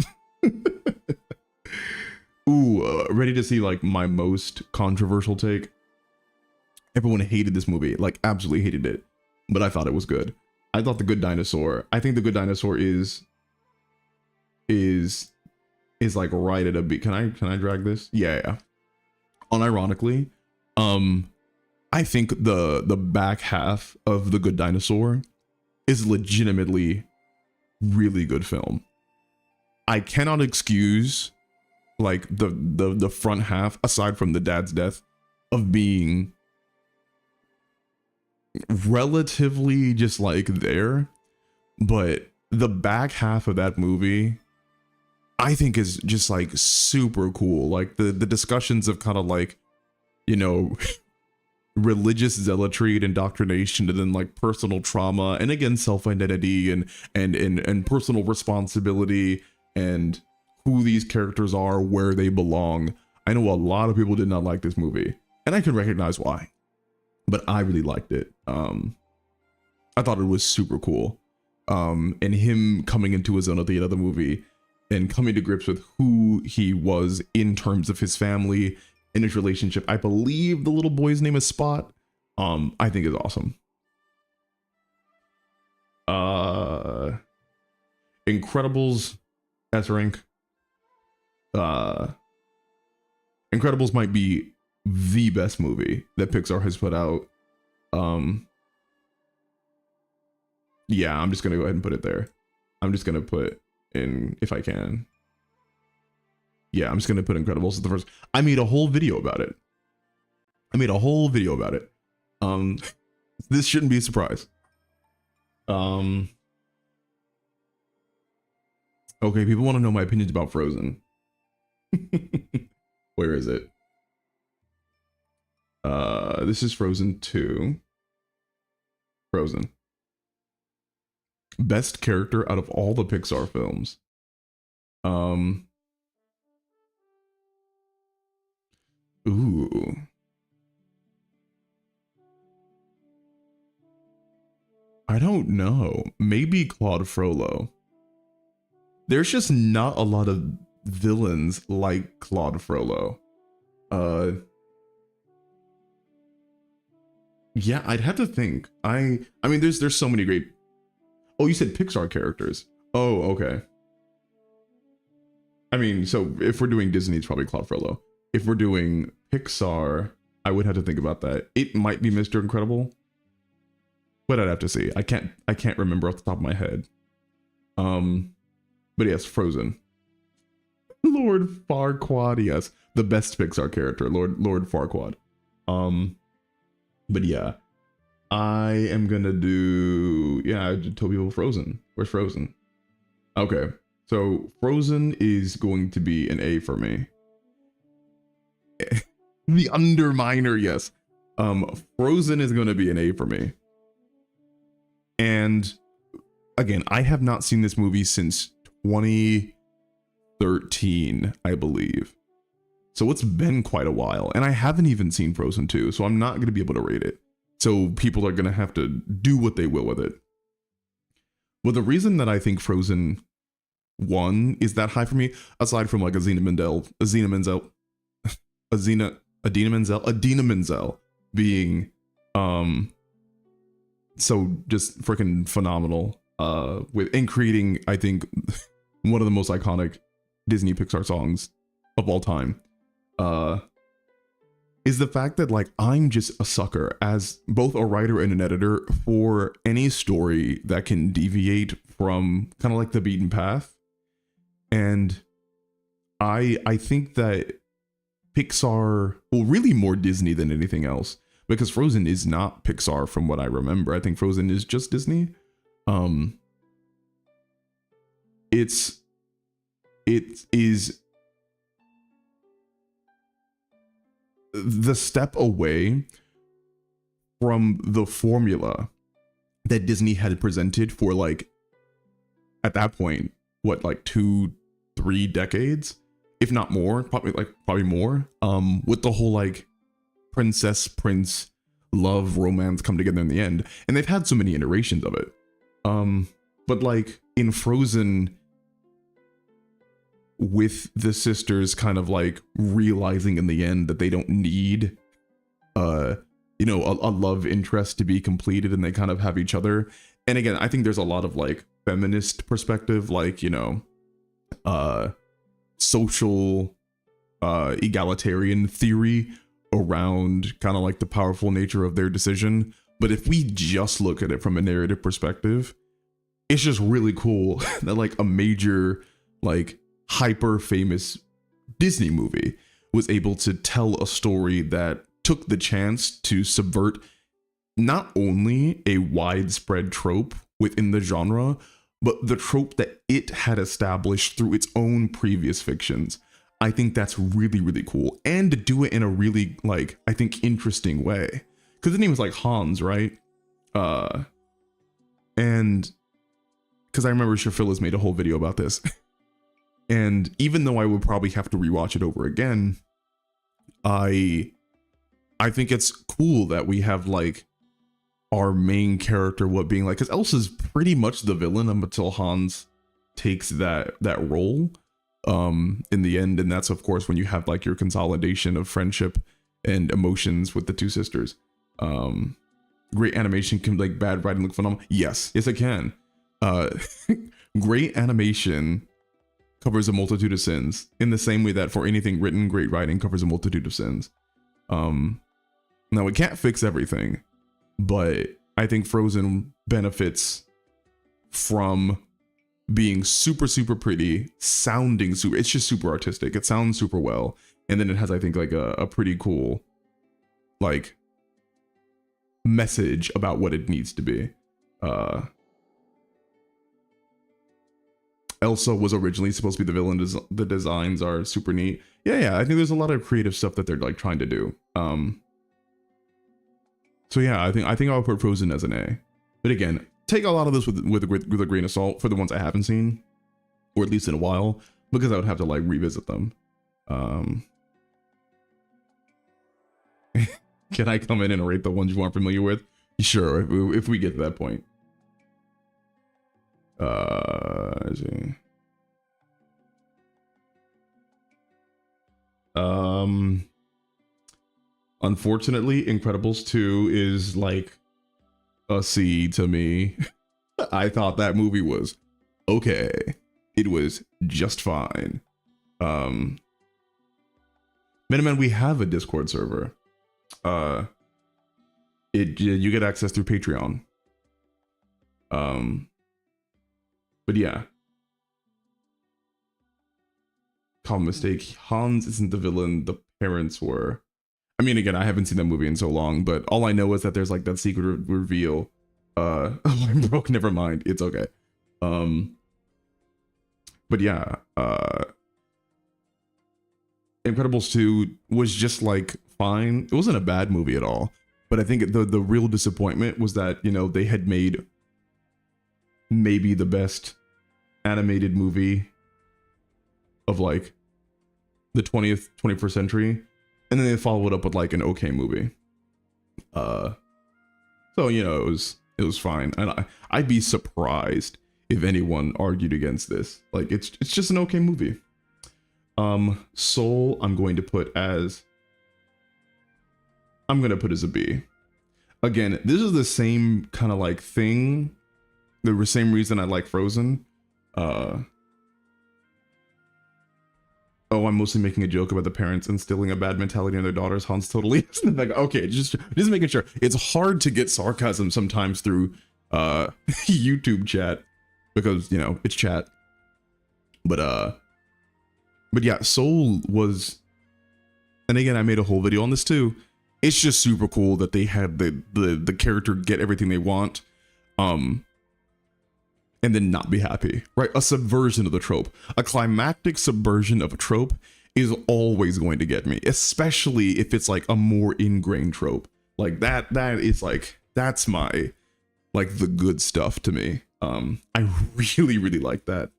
Ooh, ready to see like my most controversial take? Everyone hated this movie, like absolutely hated it, but I thought it was good. I thought The Good Dinosaur. I think The Good Dinosaur is like right at a beat. Can I drag this? Yeah. Unironically, I think the back half of The Good Dinosaur is legitimately really good film. I cannot excuse like the front half, aside from the dad's death, of being relatively just like there, but the back half of that movie I think is just like super cool. Like the discussions of kind of like, you know, religious zealotry and indoctrination, and then like personal trauma, and again self-identity and personal responsibility, and who these characters are, where they belong. I know a lot of people did not like this movie, and I can recognize why, but I really liked it. I thought it was super cool. And him coming into his own at the end of the movie and coming to grips with who he was in terms of his family and his relationship. I believe the little boy's name is Spot. I think is awesome. Incredibles S rank. Incredibles might be the best movie that Pixar has put out. Yeah, I'm just gonna go ahead and put it there. I'm just gonna put in, if I can. Yeah, I'm just gonna put Incredibles as the first. I made a whole video about it. This shouldn't be a surprise. Okay, people want to know my opinions about Frozen. Where is it? This is Frozen 2. Frozen. Best character out of all the Pixar films. Ooh. I don't know. Maybe Claude Frollo. There's just not a lot of villains like Claude Frollo. Yeah, I'd have to think. I mean, there's so many great. Oh, you said Pixar characters. Oh, okay. I mean, so if we're doing Disney, it's probably Claude Frollo. If we're doing Pixar, I would have to think about that. It might be Mr. Incredible, but I'd have to see. I can't remember off the top of my head. But yes, Frozen. Lord Farquaad, yes, the best Pixar character, Lord Farquaad. But yeah, I am gonna do. Yeah, I told people Frozen. Where's Frozen? Okay, so Frozen is going to be an A for me. The Underminer, yes. Frozen is going to be an A for me. And again, I have not seen this movie since 2013, I believe. So it's been quite a while, and I haven't even seen Frozen 2, so I'm not going to be able to rate it. So people are going to have to do what they will with it. But the reason that I think Frozen 1 is that high for me, aside from like Adina Menzel being so just freaking phenomenal with and creating, I think, one of the most iconic Disney Pixar songs of all time, is the fact that like I'm just a sucker as both a writer and an editor for any story that can deviate from kind of like the beaten path. And I think that Pixar, well, really more Disney than anything else, because Frozen is not Pixar from what I remember. I think Frozen is just Disney. It is the step away from the formula that Disney had presented for like, at that point, what, like 2-3 decades, if not more, probably more, with the whole like princess prince love romance come together in the end. And they've had so many iterations of it. But like in Frozen, with the sisters kind of like realizing in the end that they don't need you know, a love interest to be completed, and they kind of have each other. And again, I think there's a lot of like feminist perspective, like, you know, social egalitarian theory around kind of like the powerful nature of their decision. But if we just look at it from a narrative perspective, it's just really cool that like a major, like hyper famous Disney movie was able to tell a story that took the chance to subvert not only a widespread trope within the genre, but the trope that it had established through its own previous fictions. I think that's really, really cool. And to do it in a really, like, I think interesting way. Because the name is like Hans, right? And because I remember Shafil made a whole video about this. And even though I would probably have to rewatch it over again, I think it's cool that we have like our main character, what being like, because Elsa's pretty much the villain until Hans takes that role in the end. And that's of course when you have like your consolidation of friendship and emotions with the two sisters. Great animation. Can like bad writing look phenomenal? Yes it can. Great animation covers a multitude of sins, in the same way that for anything written, great writing covers a multitude of sins. Now it can't fix everything, but I think Frozen benefits from being super, super pretty, sounding super, it's just super artistic. It sounds super well. And then it has, I think, like a pretty cool, like, message about what it needs to be. Elsa was originally supposed to be the villain. The designs are super neat. Yeah, I think there's a lot of creative stuff that they're like trying to do. So yeah, I think I'll put Frozen as an A. But again, take a lot of this with a grain of salt for the ones I haven't seen, or at least in a while, because I would have to like revisit them. Can I come in and rate the ones you aren't familiar with? Sure, if we get to that point. Let's see. Unfortunately, Incredibles 2 is like a C to me. I thought that movie was okay. It was just fine. Miniman, we have a Discord server. You get access through Patreon. But yeah. Common mistake. Hans isn't the villain, the parents were. I mean, again, I haven't seen that movie in so long, but all I know is that there's like that secret reveal. I'm broke, never mind. It's okay. But yeah, Incredibles 2 was just like fine. It wasn't a bad movie at all. But I think the real disappointment was that, you know, they had made maybe the best animated movie of like the 21st century, and then they followed up with like an okay movie. So you know, it was fine, and I'd be surprised if anyone argued against this. Like it's just an okay movie. Soul I'm going to put as a B. Again, this is the same kind of like thing, the same reason I like Frozen. Oh, I'm mostly making a joke about the parents instilling a bad mentality in their daughters. Hans totally like, okay, just making sure. It's hard to get sarcasm sometimes through YouTube chat because, you know, it's chat. But yeah, Soul was, and again, I made a whole video on this too. It's just super cool that they had the character get everything they want, and then not be happy, right? A subversion of the trope, a climactic subversion of a trope, is always going to get me, especially if it's like a more ingrained trope. Like that is like, that's my, like the good stuff to me. I really, really like that.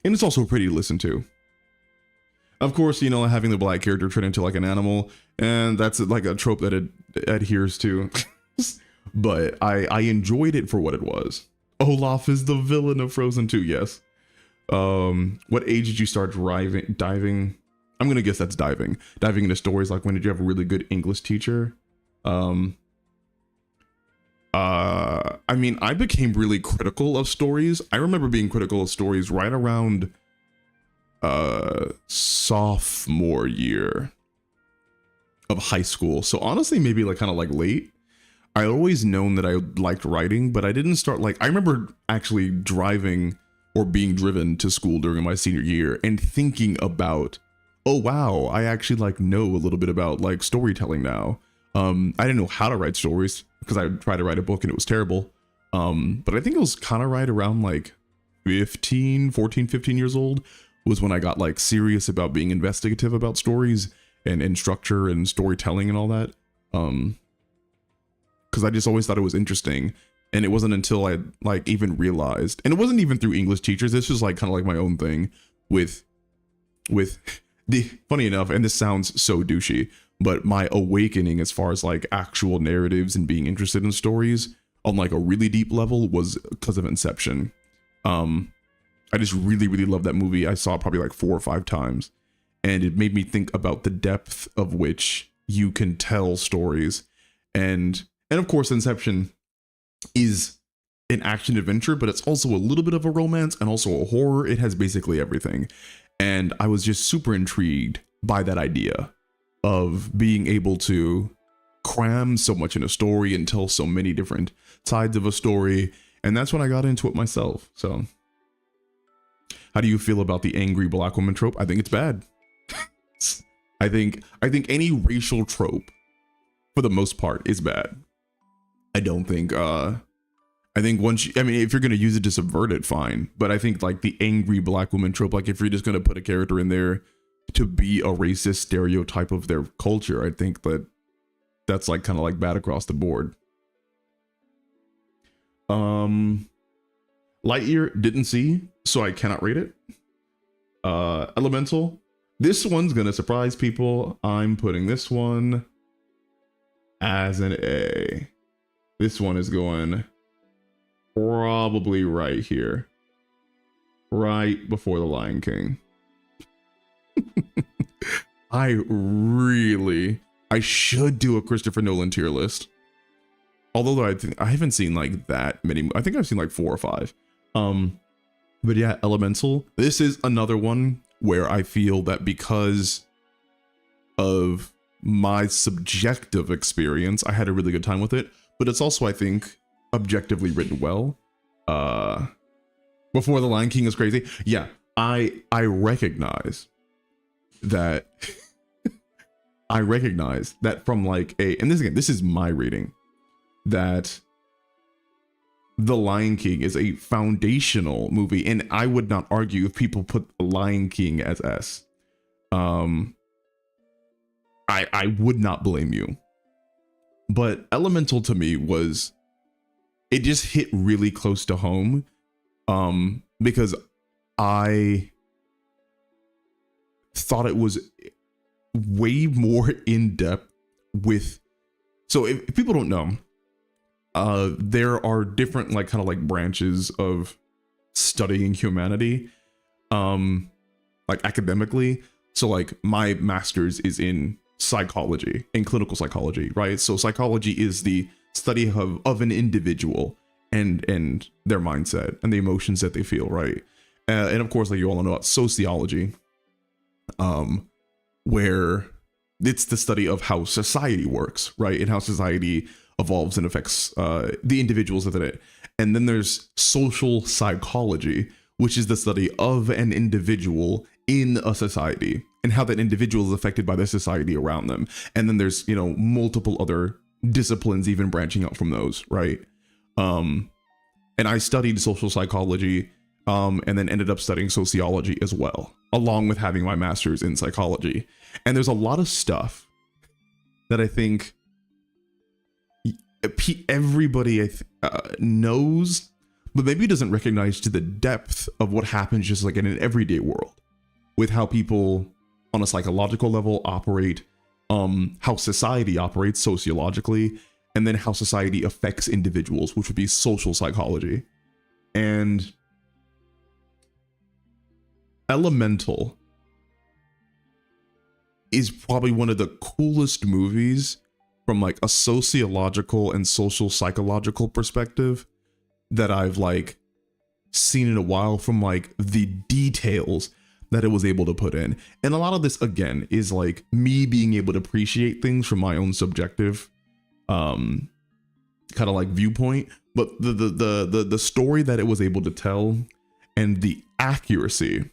And it's also pretty to listen to. Of course, you know, having the black character turn into like an animal, and that's like a trope that it adheres to. But I enjoyed it for what it was. Olaf is the villain of Frozen 2, yes. What age did you start diving? I'm gonna guess that's diving into stories. Like, when did you have a really good English teacher? I mean, I became really critical of stories. I remember being critical of stories right around sophomore year of high school. So honestly, maybe like kind of like late. I always known that I liked writing, but I didn't start like, I remember actually driving or being driven to school during my senior year and thinking about, oh wow, I actually like know a little bit about like storytelling now. I didn't know how to write stories because I tried to write a book and it was terrible. But I think it was kind of right around like 14, 15 years old was when I got like serious about being investigative about stories and structure and storytelling and all that. Because I just always thought it was interesting. And it wasn't until I like even realized, and it wasn't even through English teachers. This was like kind of like my own thing with the, funny enough, and this sounds so douchey, but my awakening as far as like actual narratives and being interested in stories on like a really deep level was because of Inception. I just really, really love that movie. I saw it probably like 4 or 5 times, and it made me think about the depth of which you can tell stories. And of course, Inception is an action adventure, but it's also a little bit of a romance and also a horror. It has basically everything. And I was just super intrigued by that idea of being able to cram so much in a story and tell so many different sides of a story. And that's when I got into it myself. So how do you feel about the angry black woman trope? I think it's bad. I think any racial trope for the most part is bad. I don't think, I think once you, I mean, if you're going to use it to subvert it, fine. But I think like the angry black woman trope, like if you're just going to put a character in there to be a racist stereotype of their culture, I think that that's like kind of like bad across the board. Lightyear didn't see, so I cannot rate it. Elemental, this one's going to surprise people. I'm putting this one as an A. This one is going probably right here, right before The Lion King. I should do a Christopher Nolan tier list. Although I haven't seen like that many. I think I've seen like 4 or 5. But yeah, Elemental. This is another one where I feel that because of my subjective experience, I had a really good time with it. But it's also, I think, objectively written well. Before The Lion King is crazy. Yeah, I recognize that. I recognize that from like and this is my reading, that The Lion King is a foundational movie, and I would not argue if people put The Lion King as S. I would not blame you. But Elemental to me was, it just hit really close to home, because I thought it was way more in depth with, so if people don't know, there are different like kind of like branches of studying humanity, like academically. So like my master's is in psychology, in clinical psychology, right? So psychology is the study of an individual and their mindset and the emotions that they feel, right? And of course, like you all know about sociology, where it's the study of how society works, right? And how society evolves and affects the individuals within it. And then there's social psychology, which is the study of an individual in a society and how that individual is affected by the society around them. And then there's, you know, multiple other disciplines even branching out from those, right? And I studied social psychology and then ended up studying sociology as well, along with having my master's in psychology. And there's a lot of stuff that I think everybody knows, but maybe doesn't recognize to the depth of what happens just like in an everyday world, with how people on a psychological level operate, how society operates sociologically, and then how society affects individuals, which would be social psychology. And Elemental is probably one of the coolest movies from like a sociological and social psychological perspective that I've like seen in a while, from like the details that it was able to put in. And a lot of this again is like me being able to appreciate things from my own subjective kind of like viewpoint, but the story that it was able to tell and the accuracy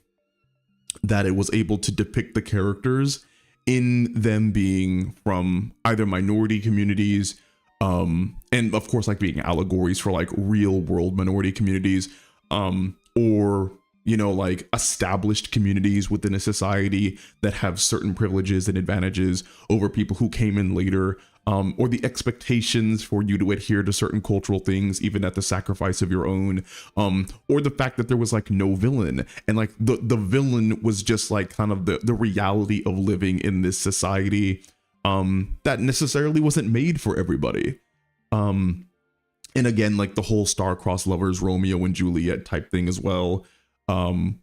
that it was able to depict the characters in them being from either minority communities, and of course like being allegories for like real world minority communities, or you know, like established communities within a society that have certain privileges and advantages over people who came in later, or the expectations for you to adhere to certain cultural things, even at the sacrifice of your own, or the fact that there was like no villain, and like the villain was just like kind of the reality of living in this society that necessarily wasn't made for everybody. And again, like the whole star-crossed lovers, Romeo and Juliet type thing as well,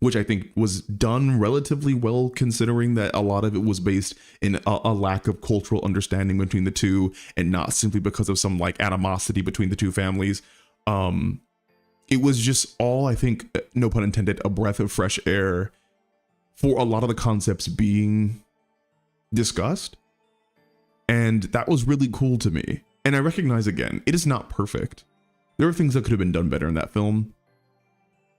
which I think was done relatively well, considering that a lot of it was based in a lack of cultural understanding between the two, and not simply because of some like animosity between the two families. It was just all, I think, no pun intended, a breath of fresh air for a lot of the concepts being discussed. And that was really cool to me. And I recognize, again, it is not perfect. There are things that could have been done better in that film,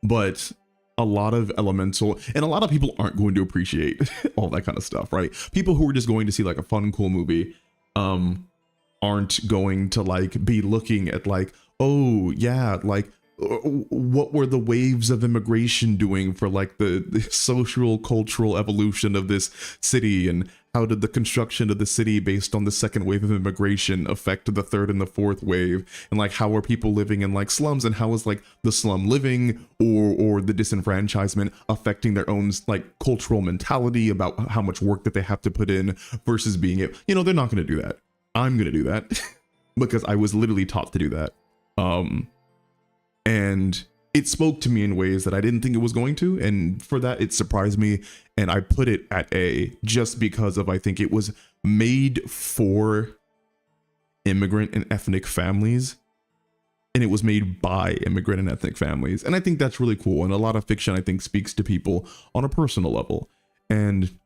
but a lot of Elemental, and a lot of people aren't going to appreciate all that kind of stuff, right? People who are just going to see like a fun, cool movie, aren't going to like be looking at like, oh yeah, like what were the waves of immigration doing for like the social cultural evolution of this city, and how did the construction of the city based on the second wave of immigration affect the third and the fourth wave, and like how are people living in like slums, and how is like the slum living or the disenfranchisement affecting their own like cultural mentality about how much work that they have to put in versus being it. You know, they're not going to do that. I'm going to do that because I was literally taught to do that. And it spoke to me in ways that I didn't think it was going to. And for that, it surprised me. And I put it at A just because of, I think it was made for immigrant and ethnic families. And it was made by immigrant and ethnic families. And I think that's really cool. And a lot of fiction, I think, speaks to people on a personal level. And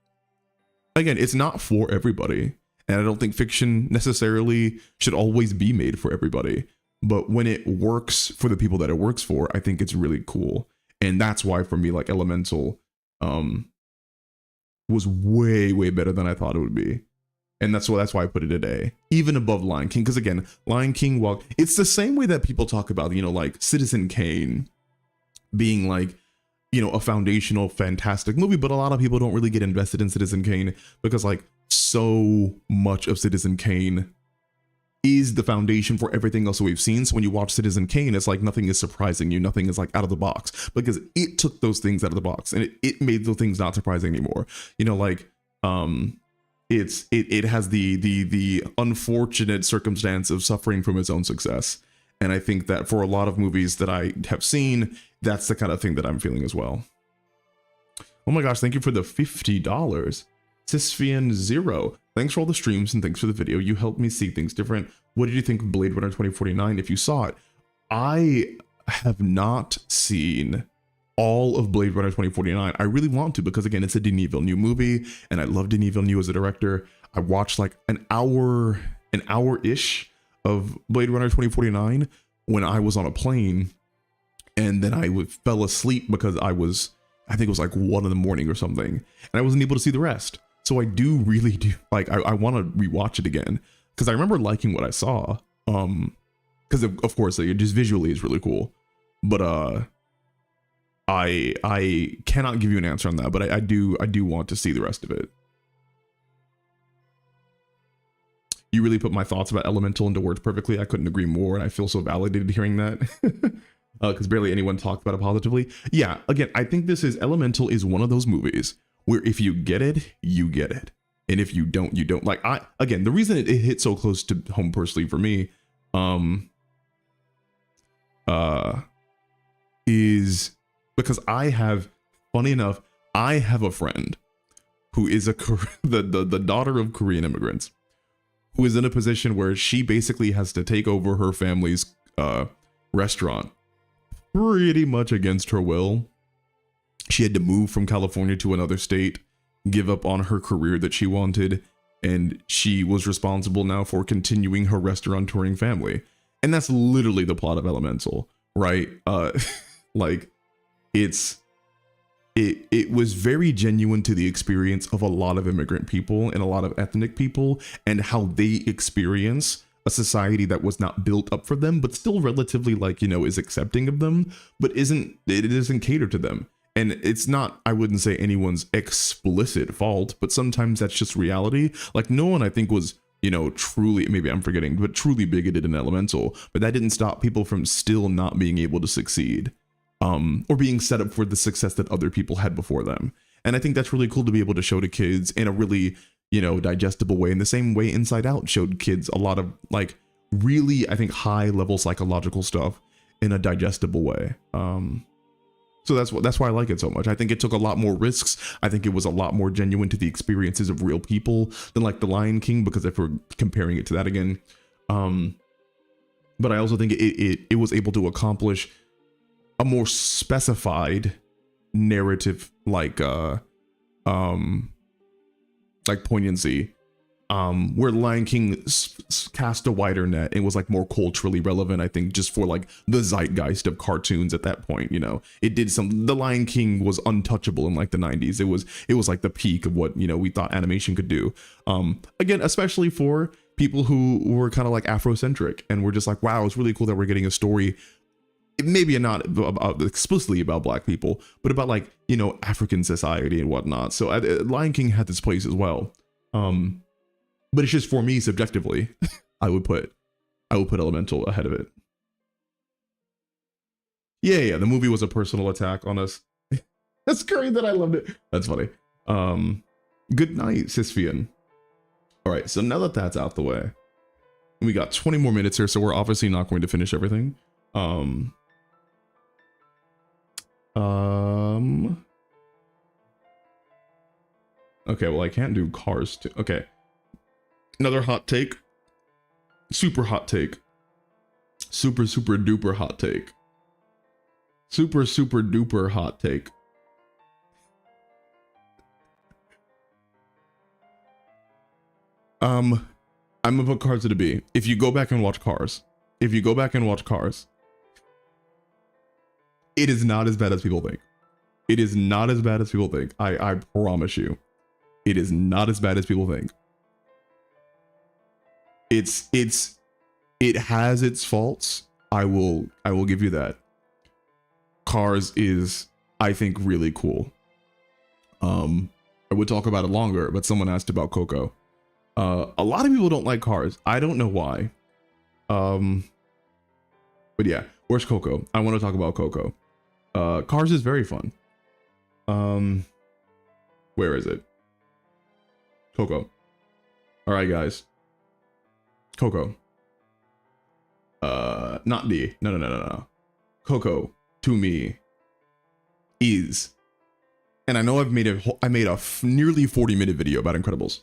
again, it's not for everybody. And I don't think fiction necessarily should always be made for everybody. But when it works for the people that it works for, I think it's really cool. And that's why for me, like Elemental was way, way better than I thought it would be. And that's why I put it at A, even above Lion King. Because again, Lion King, well, it's the same way that people talk about, you know, like Citizen Kane being like, you know, a foundational, fantastic movie. But a lot of people don't really get invested in Citizen Kane because like so much of Citizen Kane is the foundation for everything else that we've seen. So when you watch Citizen Kane, it's like nothing is surprising you, nothing is like out of the box, because it took those things out of the box and it made those things not surprising anymore. You know, like it has the unfortunate circumstance of suffering from its own success. And I think that for a lot of movies that I have seen, that's the kind of thing that I'm feeling as well. Oh my gosh, thank you for the $50. Sisfian Zero, thanks for all the streams and thanks for the video. You helped me see things different. What did you think of Blade Runner 2049 if you saw it? I have not seen all of Blade Runner 2049. I really want to, because again, it's a Denis Villeneuve movie and I love Denis Villeneuve as a director. I watched like an hour-ish of Blade Runner 2049 when I was on a plane, and then I fell asleep because I think it was like 1 a.m. or something, and I wasn't able to see the rest. So I really do like, I want to rewatch it again because I remember liking what I saw. Because of course, like, it just visually is really cool. But I cannot give you an answer on that, but I do want to see the rest of it. You really put my thoughts about Elemental into words perfectly. I couldn't agree more, and I feel so validated hearing that. Because barely anyone talked about it positively. Yeah, again, I think Elemental is one of those movies where if you get it, you get it. And if you don't, you don't. Like, again, the reason it hit so close to home personally for me, is because funny enough, I have a friend who is the daughter of Korean immigrants, who is in a position where she basically has to take over her family's restaurant pretty much against her will. She had to move from California to another state, give up on her career that she wanted, and she was responsible now for continuing her restaurateuring family. And that's literally the plot of Elemental, right? Like, it was very genuine to the experience of a lot of immigrant people and a lot of ethnic people, and how they experience a society that was not built up for them, but still relatively, like, you know, is accepting of them, but it isn't catered to them. And it's not, I wouldn't say anyone's explicit fault, but sometimes that's just reality. Like, no one, I think, was, you know, truly, maybe I'm forgetting, but truly bigoted in Elemental, but that didn't stop people from still not being able to succeed, or being set up for the success that other people had before them. And I think that's really cool to be able to show to kids in a really, you know, digestible way, in the same way Inside Out showed kids a lot of, like, really, I think, high level psychological stuff in a digestible way. So that's why I like it so much. I think it took a lot more risks. I think it was a lot more genuine to the experiences of real people than, like, The Lion King, because if we're comparing it to that again, but I also think it was able to accomplish a more specified narrative, like poignancy, where Lion King cast a wider net and was, like, more culturally relevant, I think, just for, like, the zeitgeist of cartoons at that point. You know, The Lion King was untouchable in, like, the 90s. It was like the peak of what, you know, we thought animation could do. Again, especially for people who were kind of like Afrocentric, and we're just like, wow, it's really cool that we're getting a story, maybe not explicitly about Black people, but about, like, you know, African society and whatnot. So Lion King had this place as well. But it's just, for me, subjectively, I would put Elemental ahead of it. Yeah, the movie was a personal attack on us. That's great that I loved it. That's funny. Good night, Sisfian. All right, so now that that's out the way, we got 20 more minutes here, so we're obviously not going to finish everything. Okay, well, I can't do Cars too. Okay. Another hot take. Super hot take. Super duper hot take. Super duper hot take. I'm gonna put Cars at a B. If you go back and watch Cars, it is not as bad as people think. It is not as bad as people think. I promise you. It is not as bad as people think. It has its faults. I will give you that. Cars is, I think, really cool. I would talk about it longer, but someone asked about Coco. A lot of people don't like Cars. I don't know why. But yeah, where's Coco? I want to talk about Coco. Cars is very fun. Where is it? Coco. All right, guys. Coco. Not D. No. Coco, to me, is, and I know I made a nearly 40-minute video about Incredibles.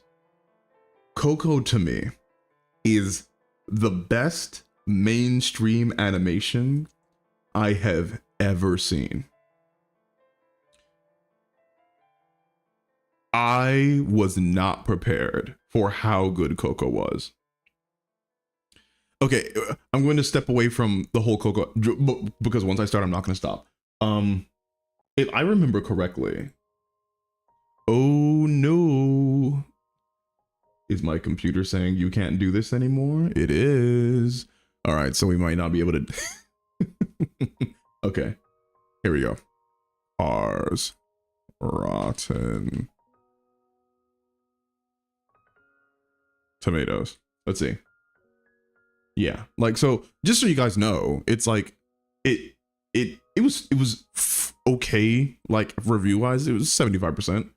Coco, to me, is the best mainstream animation I have ever seen. I was not prepared for how good Coco was. Okay, I'm going to step away from the whole Coco, because once I start, I'm not going to stop. If I remember correctly, oh no, is my computer saying you can't do this anymore? It is. All right, so we might not be able to. Okay, here we go. Cars Rotten Tomatoes. Let's see. Yeah, like, so just so you guys know, it's like it was okay, like review wise, it was 75%.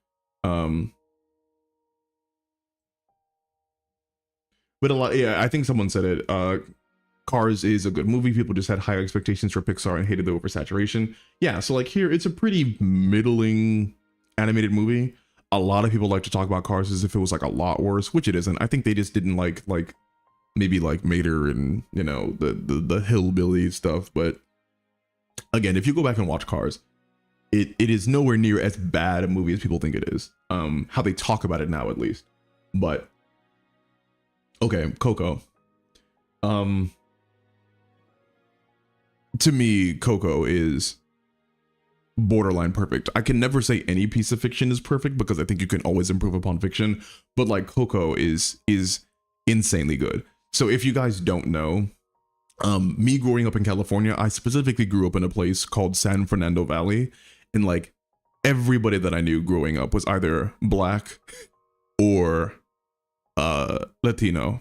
But a lot, yeah, I think someone said it. Cars is a good movie. People just had high expectations for Pixar and hated the oversaturation. Yeah, so like here, it's a pretty middling animated movie. A lot of people like to talk about Cars as if it was like a lot worse, which it isn't. I think they just didn't like maybe like Mater and, you know, the hillbilly stuff. But again, if you go back and watch Cars, it is nowhere near as bad a movie as people think it is. How they talk about it now, at least. But okay, Coco. To me, Coco is borderline perfect. I can never say any piece of fiction is perfect because I think you can always improve upon fiction, but like Coco is insanely good. So if you guys don't know, me growing up in California, I specifically grew up in a place called San Fernando Valley, and like everybody that I knew growing up was either black or Latino.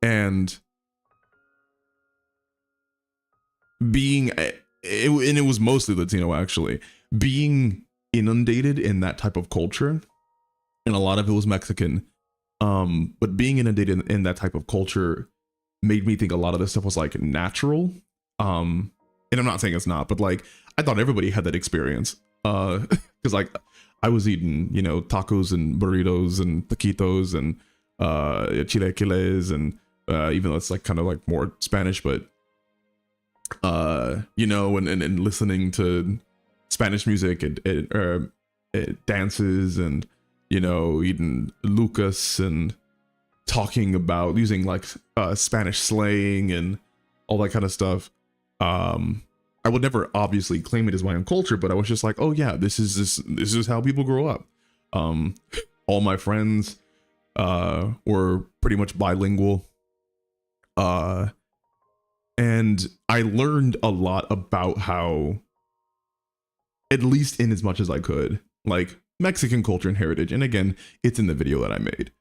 And being and it was mostly Latino, actually, being inundated in that type of culture, and a lot of it was Mexican, but being inundated in that type of culture made me think a lot of this stuff was like natural. And I'm not saying it's not, but like I thought everybody had that experience, because like I was eating, you know, tacos and burritos and taquitos and chilaquiles, and even though it's like kind of like more Spanish, but you know, and listening to Spanish music and dances, and, you know, eating Lucas and talking about using like Spanish slang and all that kind of stuff. I would never obviously claim it as my own culture, but I was just like, oh yeah, this is how people grow up. All my friends were pretty much bilingual. And I learned a lot about how, at least in as much as I could, like Mexican culture and heritage. And again, it's in the video that I made.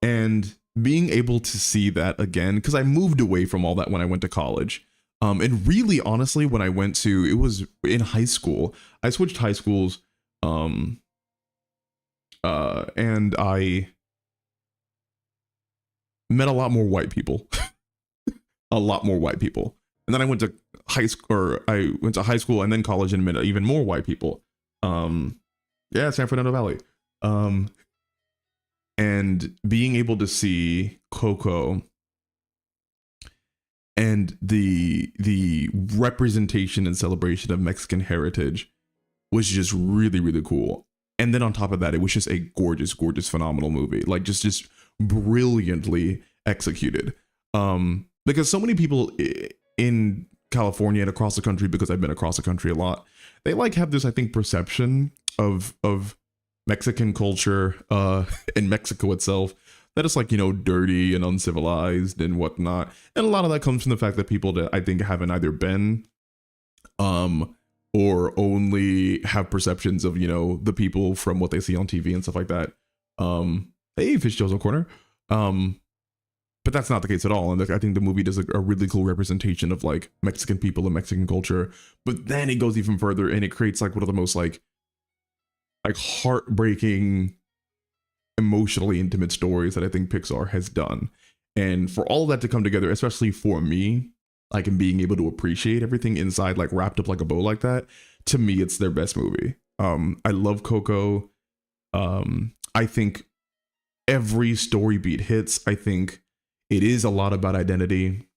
And being able to see that again, because I moved away from all that when I went to college. And really, honestly, when I went to, it was in high school. I switched high schools, and I met a lot more white people. A lot more white people. And then I went to high school and then college and met even more white people. Yeah, San Fernando Valley. And being able to see Coco and the representation and celebration of Mexican heritage was just really, really cool. And then on top of that, it was just a gorgeous, gorgeous, phenomenal movie. Like just brilliantly executed. Because so many people in California and across the country, because I've been across the country a lot, they like have this, I think, perception of Mexican culture in Mexico itself that is like, you know, dirty and uncivilized and whatnot. And a lot of that comes from the fact that people that I think haven't either been or only have perceptions of, you know, the people from what they see on TV and stuff like that. Hey, Fish Joe's Corner. But that's not the case at all. And I think the movie does a really cool representation of like Mexican people and Mexican culture. But then it goes even further and it creates like one of the most like heartbreaking, emotionally intimate stories that I think Pixar has done. And for all of that to come together, especially for me, like in being able to appreciate everything inside, like wrapped up like a bow like that, to me, it's their best movie. I love Coco. I think every story beat hits. I think it is a lot about identity,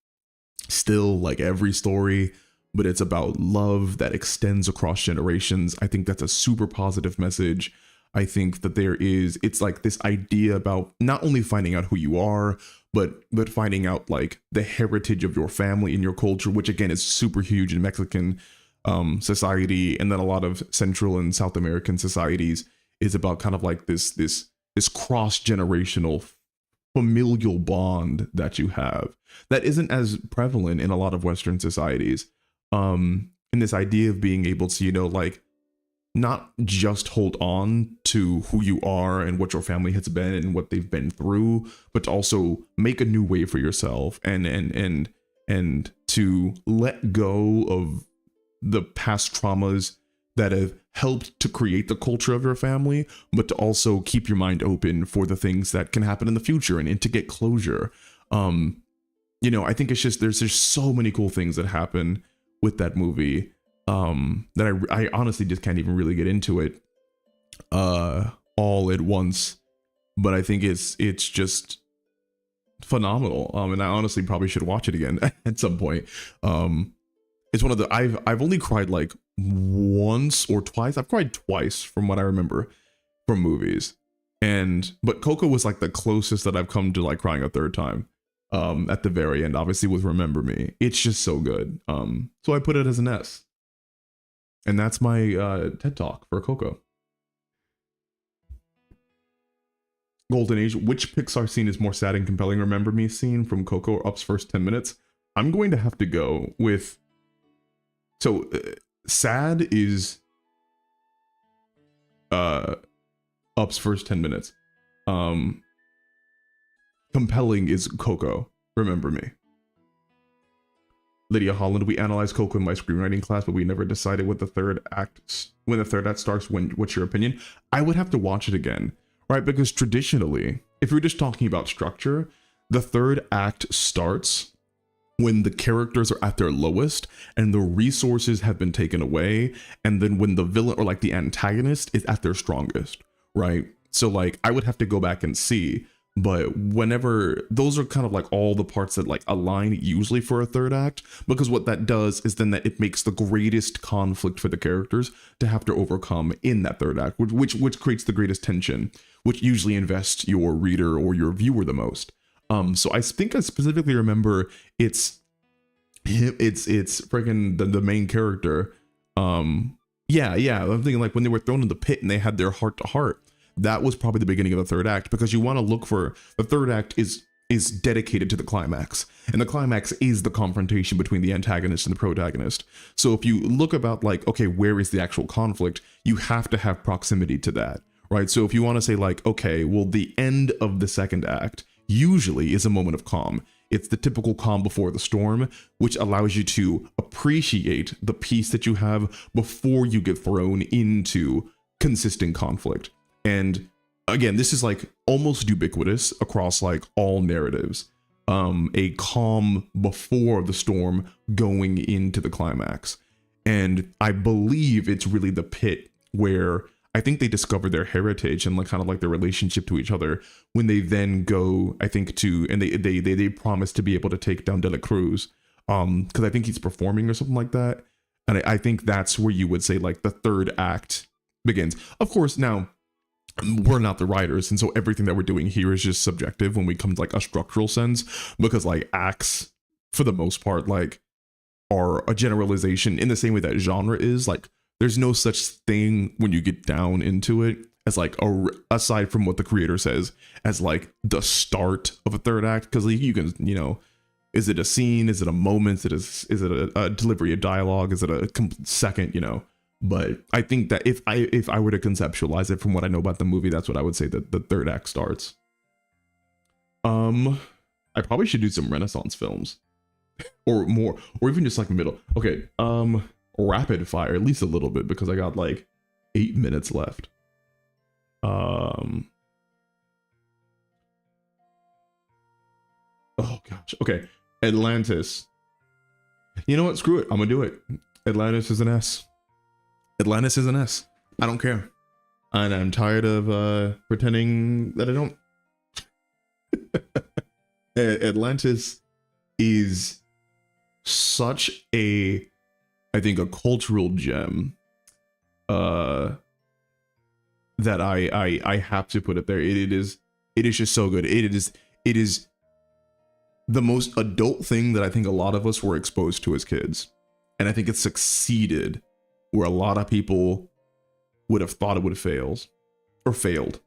still, like every story, but it's about love that extends across generations. I think that's a super positive message. I think that it's like this idea about not only finding out who you are, but finding out like the heritage of your family and your culture, which again is super huge in Mexican society, and then a lot of Central and South American societies is about kind of like this cross-generational familial bond that you have that isn't as prevalent in a lot of Western societies. And and this idea of being able to, you know, like not just hold on to who you are and what your family has been and what they've been through, but to also make a new way for yourself and to let go of the past traumas that have helped to create the culture of your family, but to also keep your mind open for the things that can happen in the future and to get closure. You know, I think it's just there's so many cool things that happen with that movie that I honestly just can't even really get into it all at once. But I think it's just phenomenal. And I honestly probably should watch it again at some point. It's one of the I've only cried like once or twice. I've cried twice from what I remember from movies. But Coco was like the closest that I've come to like crying a third time. At the very end, obviously with Remember Me. It's just so good. So I put it as an S. And that's my TED Talk for Coco. Golden Age. Which Pixar scene is more sad and compelling? Remember Me scene from Coco or Up's first 10 minutes? I'm going to have to go with... So, sad is Up's first 10 minutes. Compelling is Coco, Remember Me. Lydia Holland, we analyzed Coco in my screenwriting class, but we never decided what the third act, when the third act starts. What's your opinion? I would have to watch it again, right? Because traditionally, if you're just talking about structure, the third act starts when the characters are at their lowest and the resources have been taken away, and then when the villain or like the antagonist is at their strongest, right? So like I would have to go back and see. But whenever those are kind of like all the parts that like align usually for a third act, because what that does is then that it makes the greatest conflict for the characters to have to overcome in that third act, which creates the greatest tension, which usually invests your reader or your viewer the most. So I think I specifically remember it's freaking the main character. Yeah, I'm thinking like when they were thrown in the pit and they had their heart to heart. That was probably the beginning of the third act, because you want to look for the third act is dedicated to the climax, and the climax is the confrontation between the antagonist and the protagonist. So if you look about like, okay, where is the actual conflict, you have to have proximity to that, right? So if you want to say like, okay, well, the end of the second act usually is a moment of calm. It's the typical calm before the storm, which allows you to appreciate the peace that you have before you get thrown into consistent conflict. And again, this is like almost ubiquitous across like all narratives. A calm before the storm going into the climax. And I believe it's really the pit where I think they discover their heritage and like kind of like their relationship to each other when they then go, I think, to, and they promise to be able to take down De La Cruz. Because I think he's performing or something like that. And I think that's where you would say like the third act begins. Of course, now, we're not the writers, and so everything that we're doing here is just subjective when we come to like a structural sense, because like acts for the most part like are a generalization in the same way that genre is. Like there's no such thing when you get down into it as like aside from what the creator says as like the start of a third act, because like, you can, you know, is it a scene, is it a moment, is it a delivery of dialogue, is it a second, you know. But I think that if I were to conceptualize it from what I know about the movie, that's what I would say that the third act starts. I probably should do some Renaissance films or more, or even just like middle. Okay. Rapid fire, at least a little bit, because I got like 8 minutes left. Oh gosh. Okay. Atlantis. You know what? Screw it. I'm gonna do it. Atlantis is an S. Atlantis is an S. I don't care. And I'm tired of pretending that I don't. Atlantis is such a, I think, a cultural gem that I have to put it there. It is just so good. It is the most adult thing that I think a lot of us were exposed to as kids. And I think it succeeded where a lot of people would have thought it would have failed.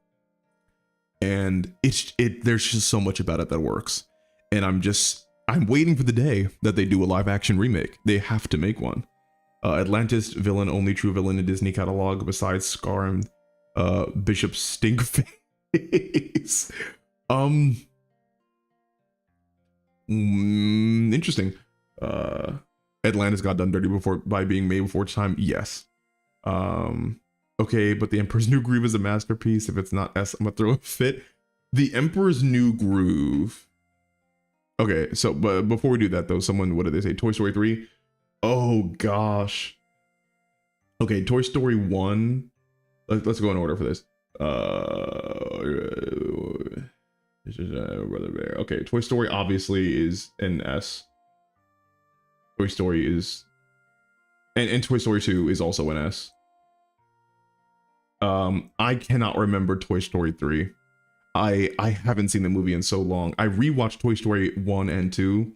And there's just so much about it that works. And I'm waiting for the day that they do a live action remake. They have to make one. Atlantis villain, only true villain in Disney catalog besides Skyrim, Bishop Stinkface. Interesting. Atlantis got done dirty before by being made before its time. Yes. Okay, but the Emperor's New Groove is a masterpiece. If it's not S, I'm gonna throw a fit. The Emperor's New Groove. Okay, so but before we do that though, what did they say? Toy Story 3? Oh gosh. Okay, Toy Story 1. Let's go in order for this. Brother Bear. Okay, Toy Story obviously is an S. Toy Story is, and Toy Story 2 is also an S. I cannot remember Toy Story 3. I haven't seen the movie in so long. I rewatched Toy Story 1 and 2.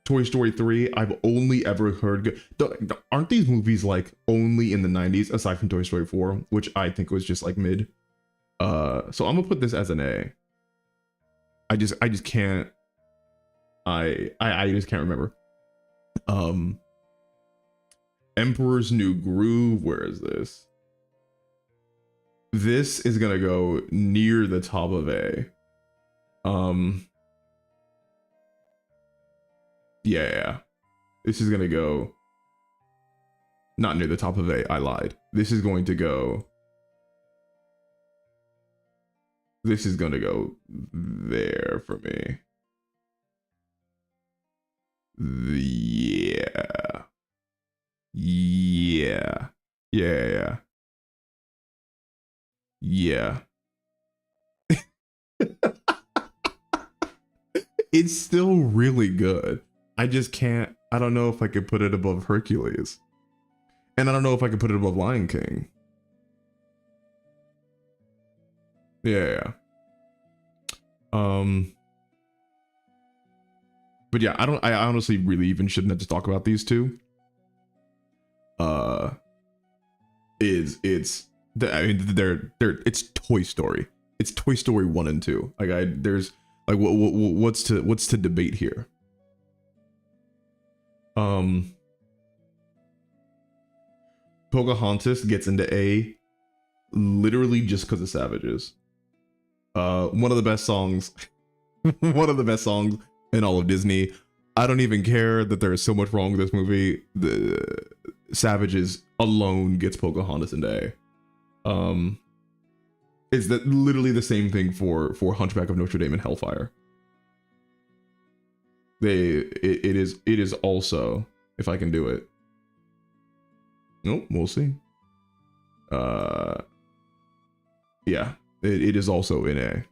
Toy Story 3, I've only ever heard aren't these movies like only in the 90s aside from Toy Story 4, which I think was just like mid. So I'm gonna put this as an A. I just can't I just can't remember. Emperor's New Groove, where is this? This is gonna go near the top of A. Yeah. This is gonna go not near the top of A. I lied. This is going to go there for me. Yeah. It's still really good. I don't know if I could put it above Hercules. And I don't know if I could put it above Lion King. Yeah. But yeah, I honestly really even shouldn't have to talk about these two. It's Toy Story. It's Toy Story 1 and 2. Like there's like what's to debate here? Pocahontas gets into A literally just because of Savages. One of the best songs in all of Disney. I don't even care that there is so much wrong with this movie. The Savages alone gets Pocahontas into A. Is that literally the same thing for Hunchback of Notre Dame and Hellfire? It is also, if I can do it. Nope, we'll see. Yeah, it is also in A.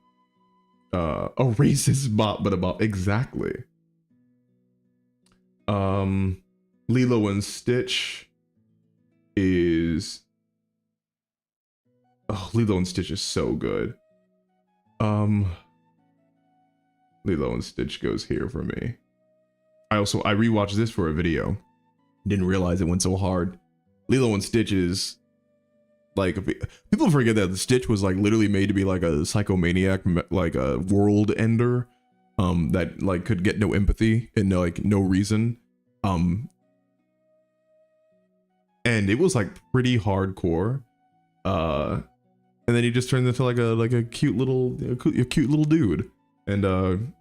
A racist bot, but about exactly. Lilo and Stitch is. Oh, Lilo and Stitch is so good. Lilo and Stitch goes here for me. I rewatched this for a video. Didn't realize it went so hard. Lilo and Stitch is like, people forget that the Stitch was like literally made to be like a psychomaniac, like a world ender, that like could get no empathy and no reason. And it was like pretty hardcore. And then he just turned into like a cute little dude. And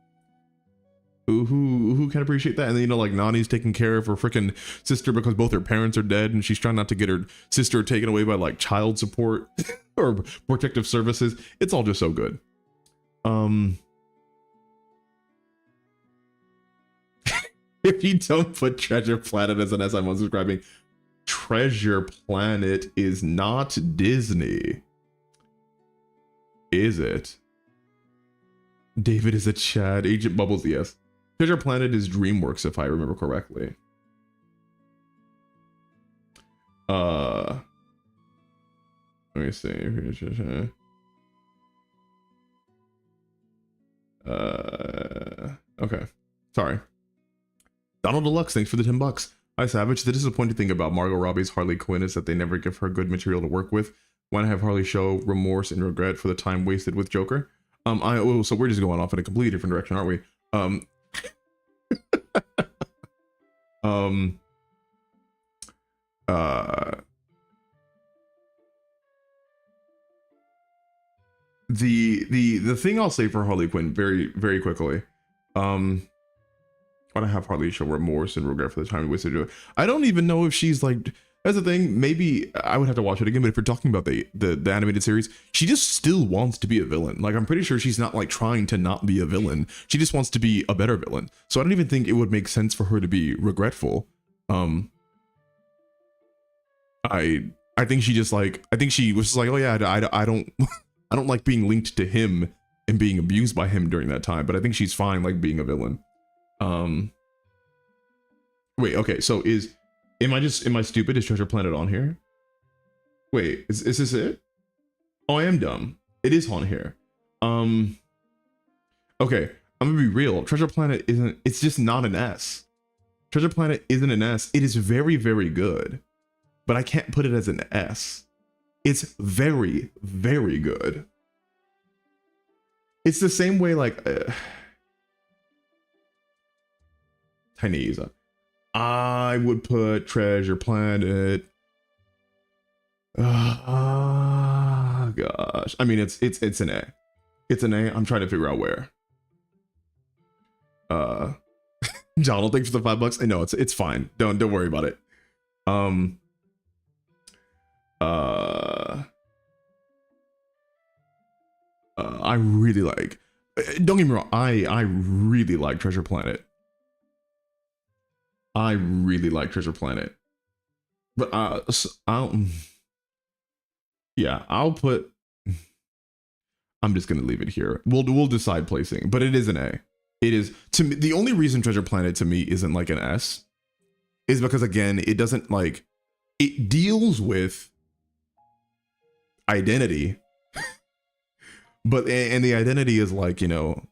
who can appreciate that? And then like Nani's taking care of her freaking sister because both her parents are dead, and she's trying not to get her sister taken away by like child support or protective services. It's all just so good. If you don't put Treasure Planet as an S, I'm unsubscribing. Treasure Planet is not Disney. Is it? David is a Chad. Agent Bubbles, yes. Treasure Planet is DreamWorks, if I remember correctly. Let me see. Okay. Sorry. Donald Deluxe, thanks for the $10. Hi Savage. The disappointing thing about Margot Robbie's Harley Quinn is that they never give her good material to work with. Why not have Harley show remorse and regret for the time wasted with Joker? So we're just going off in a completely different direction, aren't we? uh the thing I'll say for Harley Quinn very quickly, I have hardly show remorse and regret for the time we wasted to it. I don't even know if she's like, that's the thing, maybe I would have to watch it again, but if we're talking about the animated series, she just still wants to be a villain. Like, I'm pretty sure she's not like trying to not be a villain. She just wants to be a better villain. So I don't even think it would make sense for her to be regretful. I think she just like, I think she was just like, oh yeah, I don't I don't like being linked to him and being abused by him during that time, but I think she's fine like being a villain. Wait, okay, so am I stupid? Is Treasure Planet on here? Wait, is this it? Oh, I am dumb. It is on here. Okay, I'm gonna be real. Treasure Planet it's just not an S. Treasure Planet isn't an S. It is very, very good, but I can't put it as an S. It's very, very good. It's the same way like Chinese. I would put Treasure Planet. Gosh. I mean, it's an A. It's an A. I'm trying to figure out where. Donald, thanks for the $5. I know it's fine. Don't worry about it. I really like. Don't get me wrong. I really like Treasure Planet. I really like Treasure Planet, but I'll put. I'm just gonna leave it here. We'll decide placing, but it is an A. It is, to me, the only reason Treasure Planet to me isn't like an S is because, again, it doesn't like, it deals with identity, but and the identity is like, you know,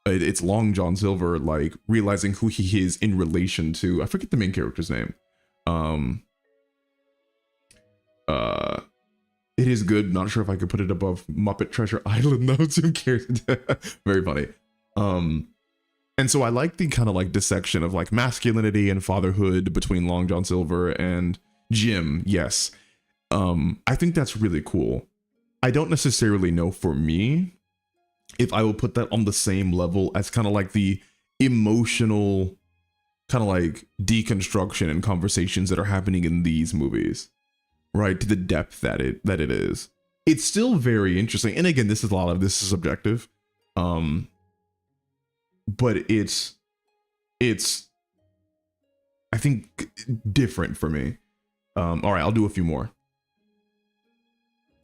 it's Long John Silver like realizing who he is in relation to, I forget the main character's name. It is good. Not sure if I could put it above Muppet Treasure Island though. Who cares? Very funny. And so I like the kind of like dissection of like masculinity and fatherhood between Long John Silver and Jim. Yes. I think that's really cool. I don't necessarily know for me if I will put that on the same level as kind of like the emotional kind of like deconstruction and conversations that are happening in these movies, right? To the depth that it is. It's still very interesting. And again, this is subjective. But it's I think different for me. All right, I'll do a few more.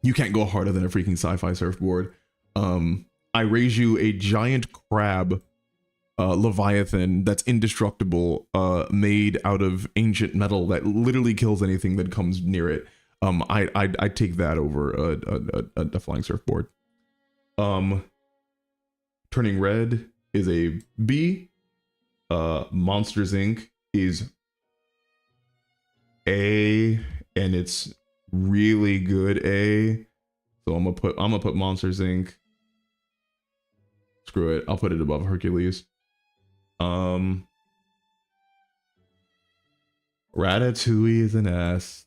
You can't go harder than a freaking sci-fi surfboard. I raise you a giant crab leviathan that's indestructible, made out of ancient metal that literally kills anything that comes near it. I take that over a flying surfboard. Turning Red is a B. Monsters Inc. is A, and it's really good A. So I'm gonna put Monsters Inc. Screw it. I'll put it above Hercules. Ratatouille is an S.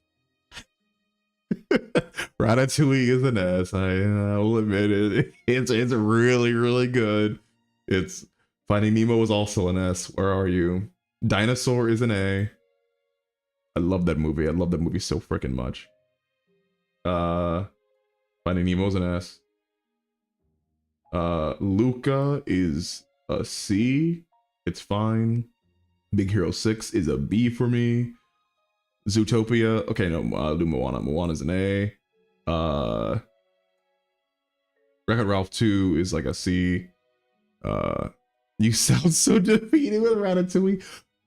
Ratatouille is an S. I will admit it. It's really, really good. It's Finding Nemo is also an S. Where are you? Dinosaur is an A. I love that movie. I love that movie so freaking much. Finding Nemo's an S. Luca is a C. It's fine. Big Hero 6 is a B for me. Zootopia. Okay, no, I'll do Moana. Moana's an A. Wreck-It Ralph 2 is like a C. You sound so defeated with Ratatouille.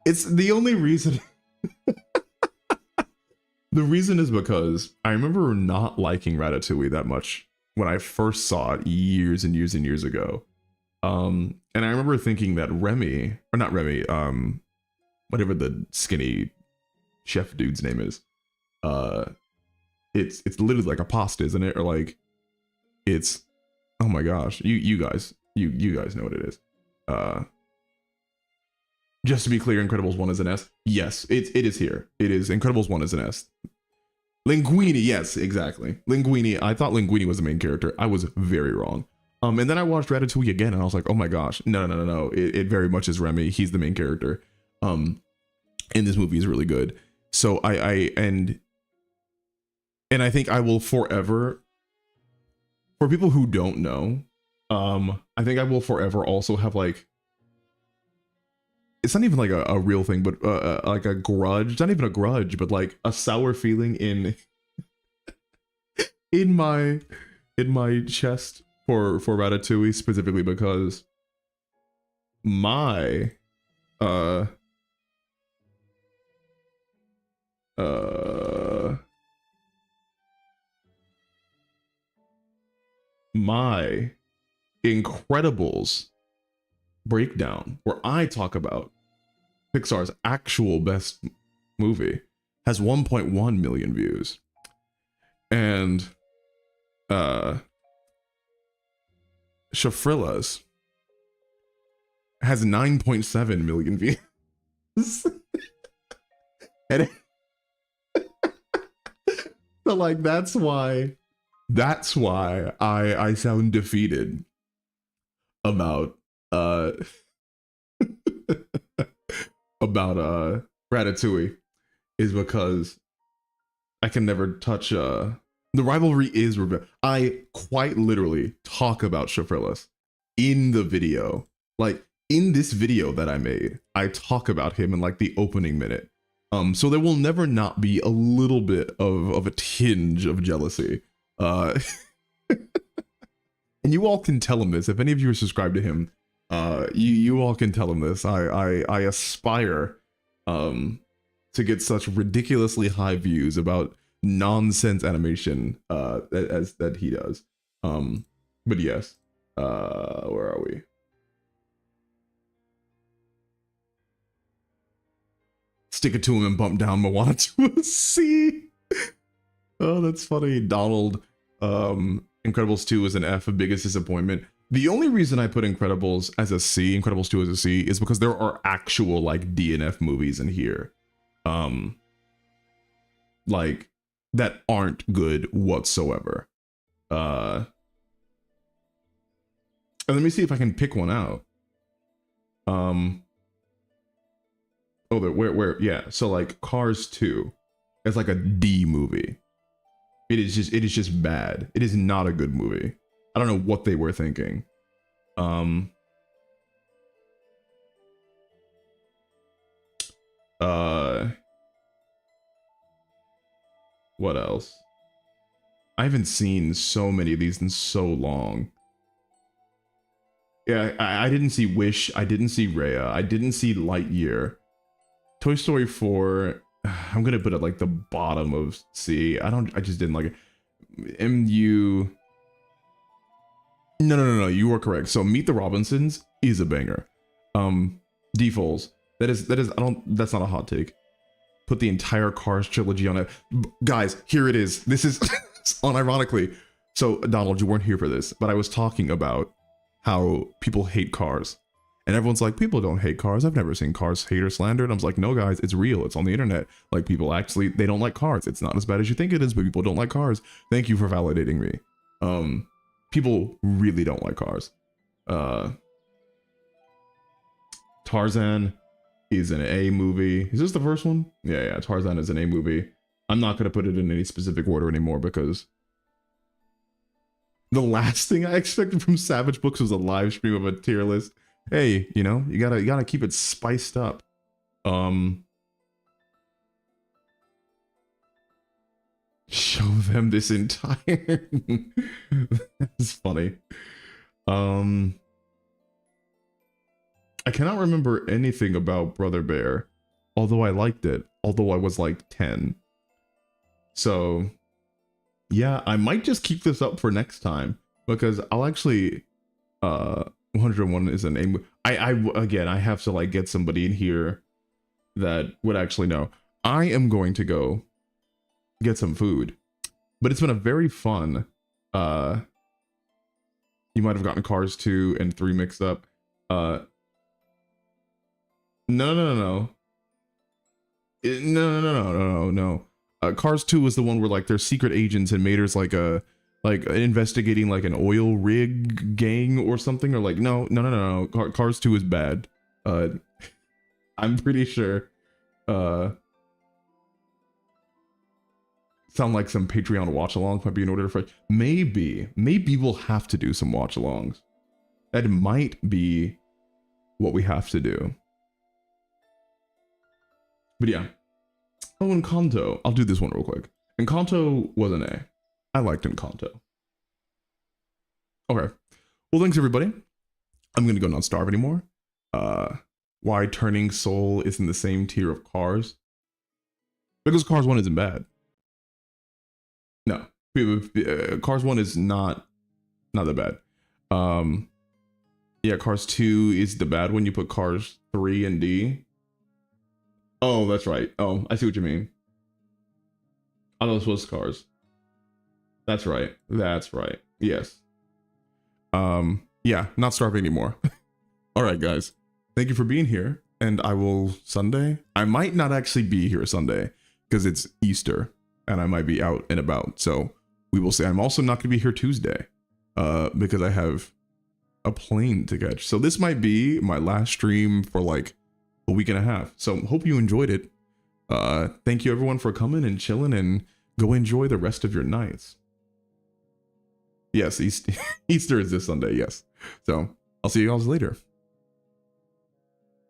It's the only reason. The reason is because I remember not liking Ratatouille that much when I first saw it years and years and years ago. And I remember thinking that Remy, or not Remy, whatever the skinny chef dude's name is, it's literally like a pasta, isn't it? Or like, it's, oh my gosh, you guys know what it is. Just to be clear, Incredibles 1 is an S. Yes, it is here. It is. Incredibles 1 is an S. Linguini, yes, exactly. Linguini, I thought Linguini was the main character. I was very wrong. And then I watched Ratatouille again, and I was like, oh my gosh, no. It very much is Remy. He's the main character. And this movie is really good. So and I think I will forever, for people who don't know, I think I will forever also have like, it's not even like a real thing, but like a grudge. It's not even a grudge, but like a sour feeling in my chest for Ratatouille, specifically because my my Incredibles breakdown, where I talk about Pixar's actual best movie, has 1.1 million views, and Shafrilla's has 9.7 million views. And so like that's why I sound defeated about about Ratatouille, is because I can never touch the rivalry is I quite literally talk about Shafrillas in the video. Like in this video that I made, I talk about him in like the opening minute. So there will never not be a little bit of a tinge of jealousy. And you all can tell him this. If any of you are subscribed to him, you all can tell him this. I aspire to get such ridiculously high views about nonsense animation as that he does. But yes, where are we? Stick it to him and bump down Moana to a C. Oh, that's funny. Donald, Incredibles 2 is an F, biggest disappointment. The only reason I put Incredibles as a C, Incredibles 2 as a C, is because there are actual like DNF movies in here, like that aren't good whatsoever. And let me see if I can pick one out. Oh, where? Yeah. So like Cars 2 is like a D movie. It is just bad. It is not a good movie. I don't know what they were thinking. What else? I haven't seen so many of these in so long. Yeah, I didn't see Wish. I didn't see Raya. I didn't see Lightyear. Toy Story 4, I'm gonna put it like the bottom of C. I just didn't like it. MU. No, you were correct. So Meet the Robinsons is a banger. Defaults. That's not a hot take. Put the entire Cars trilogy on it. Guys, here it is. This is unironically. So Donald, you weren't here for this, but I was talking about how people hate Cars. And everyone's like, people don't hate Cars. I've never seen Cars hate or slandered. I was like, no, guys, it's real. It's on the internet. Like, people actually, they don't like Cars. It's not as bad as you think it is, but people don't like Cars. Thank you for validating me. People really don't like Cars. Tarzan is an A movie. Is this the first one? Yeah, Tarzan is an A movie. I'm not going to put it in any specific order anymore because the last thing I expected from Savage Books was a live stream of a tier list. Hey, you know, you gotta keep it spiced up. Show them this entire. That's funny. I cannot remember anything about Brother Bear, although I liked it, although I was like 10. So yeah, I might just keep this up for next time because I'll actually 101 is a name. I again, I have to like get somebody in here that would actually know. I am going to go get some food, but it's been a very fun. You might have gotten Cars 2 and 3 mixed up. No, no, no, no. No, no, no, no, no, no, no. Cars 2 was the one where like they're secret agents and Mater's like investigating like an oil rig gang or something, or like no. Cars 2 is bad. I'm pretty sure. Sound like some Patreon watch-alongs might be in order for maybe we'll have to do some watch-alongs. That might be what we have to do. But yeah. Oh, Encanto. I'll do this one real quick. Encanto was an A. I liked Encanto. Okay. Well, thanks everybody. I'm gonna go not starve anymore. Why Turning Soul is in the same tier of Cars? Because Cars 1 isn't bad. No. Cars 1 is not that bad. Yeah, Cars 2 is the bad one. You put Cars 3 and D. Oh, that's right. Oh, I see what you mean. I thought this was Cars. That's right. That's right. Yes. Yeah, not starving anymore. All right, guys. Thank you for being here. And I will Sunday. I might not actually be here Sunday because it's Easter and I might be out and about. So we will see. I'm also not going to be here Tuesday because I have a plane to catch. So this might be my last stream for like a week and a half. So hope you enjoyed it. Thank you everyone for coming and chilling, and go enjoy the rest of your nights. Yes, Easter is this Sunday. Yes. So I'll see you guys later.